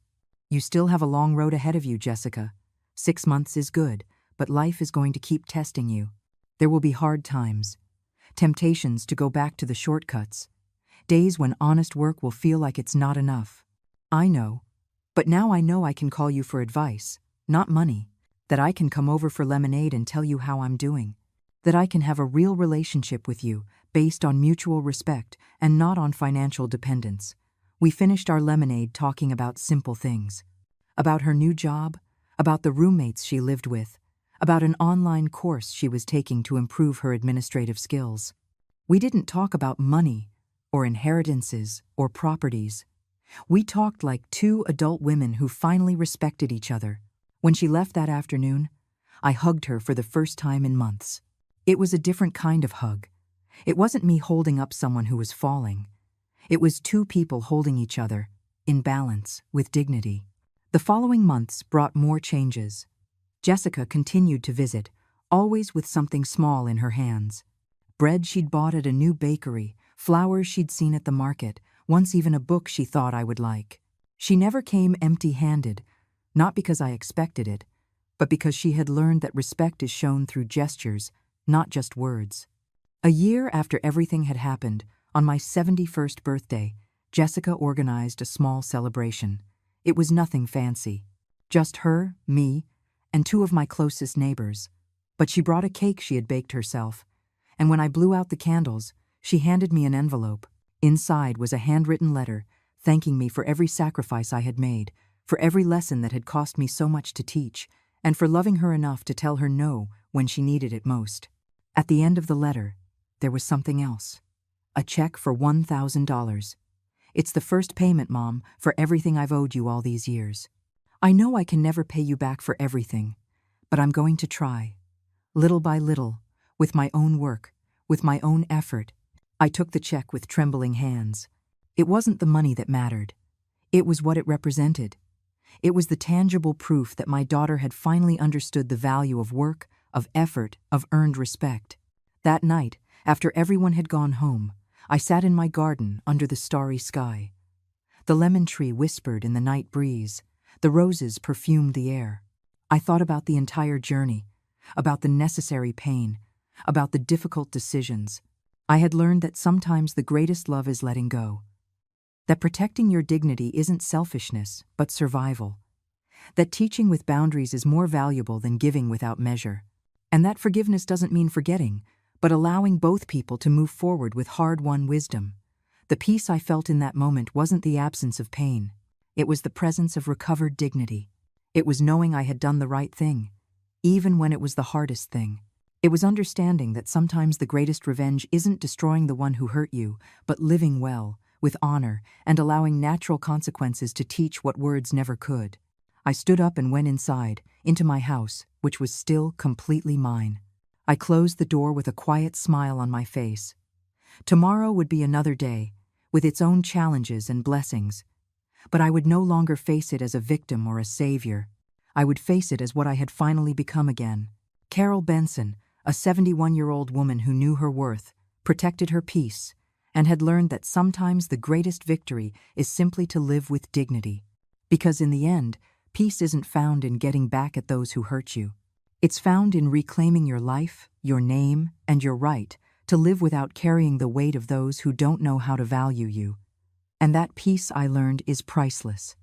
[SPEAKER 1] You still have a long road ahead of you, Jessica. 6 months is good, but life is going to keep testing you. There will be hard times, temptations to go back to the shortcuts, days when honest work will feel like it's not enough. I know, but now I know I can call you for advice, not money, that I can come over for lemonade and tell you how I'm doing, that I can have a real relationship with you based on mutual respect and not on financial dependence. We finished our lemonade talking about simple things, about her new job, about the roommates she lived with, about an online course she was taking to improve her administrative skills. We didn't talk about money or inheritances or properties. We talked like 2 adult women who finally respected each other. When she left that afternoon, I hugged her for the first time in months. It was a different kind of hug. It wasn't me holding up someone who was falling. It was 2 people holding each other, in balance, with dignity. The following months brought more changes. Jessica continued to visit, always with something small in her hands. Bread she'd bought at a new bakery, flowers she'd seen at the market, once even a book she thought I would like. She never came empty-handed, not because I expected it, but because she had learned that respect is shown through gestures, not just words. A year after everything had happened, on my 71st birthday, Jessica organized a small celebration. It was nothing fancy. Just her, me, and 2 of my closest neighbors. But she brought a cake she had baked herself, and when I blew out the candles, she handed me an envelope. Inside was a handwritten letter, thanking me for every sacrifice I had made, for every lesson that had cost me so much to teach, and for loving her enough to tell her no when she needed it most. At the end of the letter, there was something else. A check for $1,000. It's the first payment, Mom, for everything I've owed you all these years. I know I can never pay you back for everything, but I'm going to try. Little by little, with my own work, with my own effort. I took the check with trembling hands. It wasn't the money that mattered. It was what it represented. It was the tangible proof that my daughter had finally understood the value of work, of effort, of earned respect. That night, after everyone had gone home, I sat in my garden under the starry sky. The lemon tree whispered in the night breeze. The roses perfumed the air. I thought about the entire journey, about the necessary pain, about the difficult decisions. I had learned that sometimes the greatest love is letting go. That protecting your dignity isn't selfishness, but survival. That teaching with boundaries is more valuable than giving without measure. And that forgiveness doesn't mean forgetting, but allowing both people to move forward with hard-won wisdom. The peace I felt in that moment wasn't the absence of pain. It was the presence of recovered dignity. It was knowing I had done the right thing, even when it was the hardest thing. It was understanding that sometimes the greatest revenge isn't destroying the one who hurt you, but living well, with honor, and allowing natural consequences to teach what words never could. I stood up and went inside, into my house, which was still completely mine. I closed the door with a quiet smile on my face. Tomorrow would be another day, with its own challenges and blessings. But I would no longer face it as a victim or a savior. I would face it as what I had finally become again. Carol Benson, a 71-year-old woman who knew her worth, protected her peace, and had learned that sometimes the greatest victory is simply to live with dignity. Because in the end, peace isn't found in getting back at those who hurt you. It's found in reclaiming your life, your name, and your right to live without carrying the weight of those who don't know how to value you. And that peace, I learned, is priceless.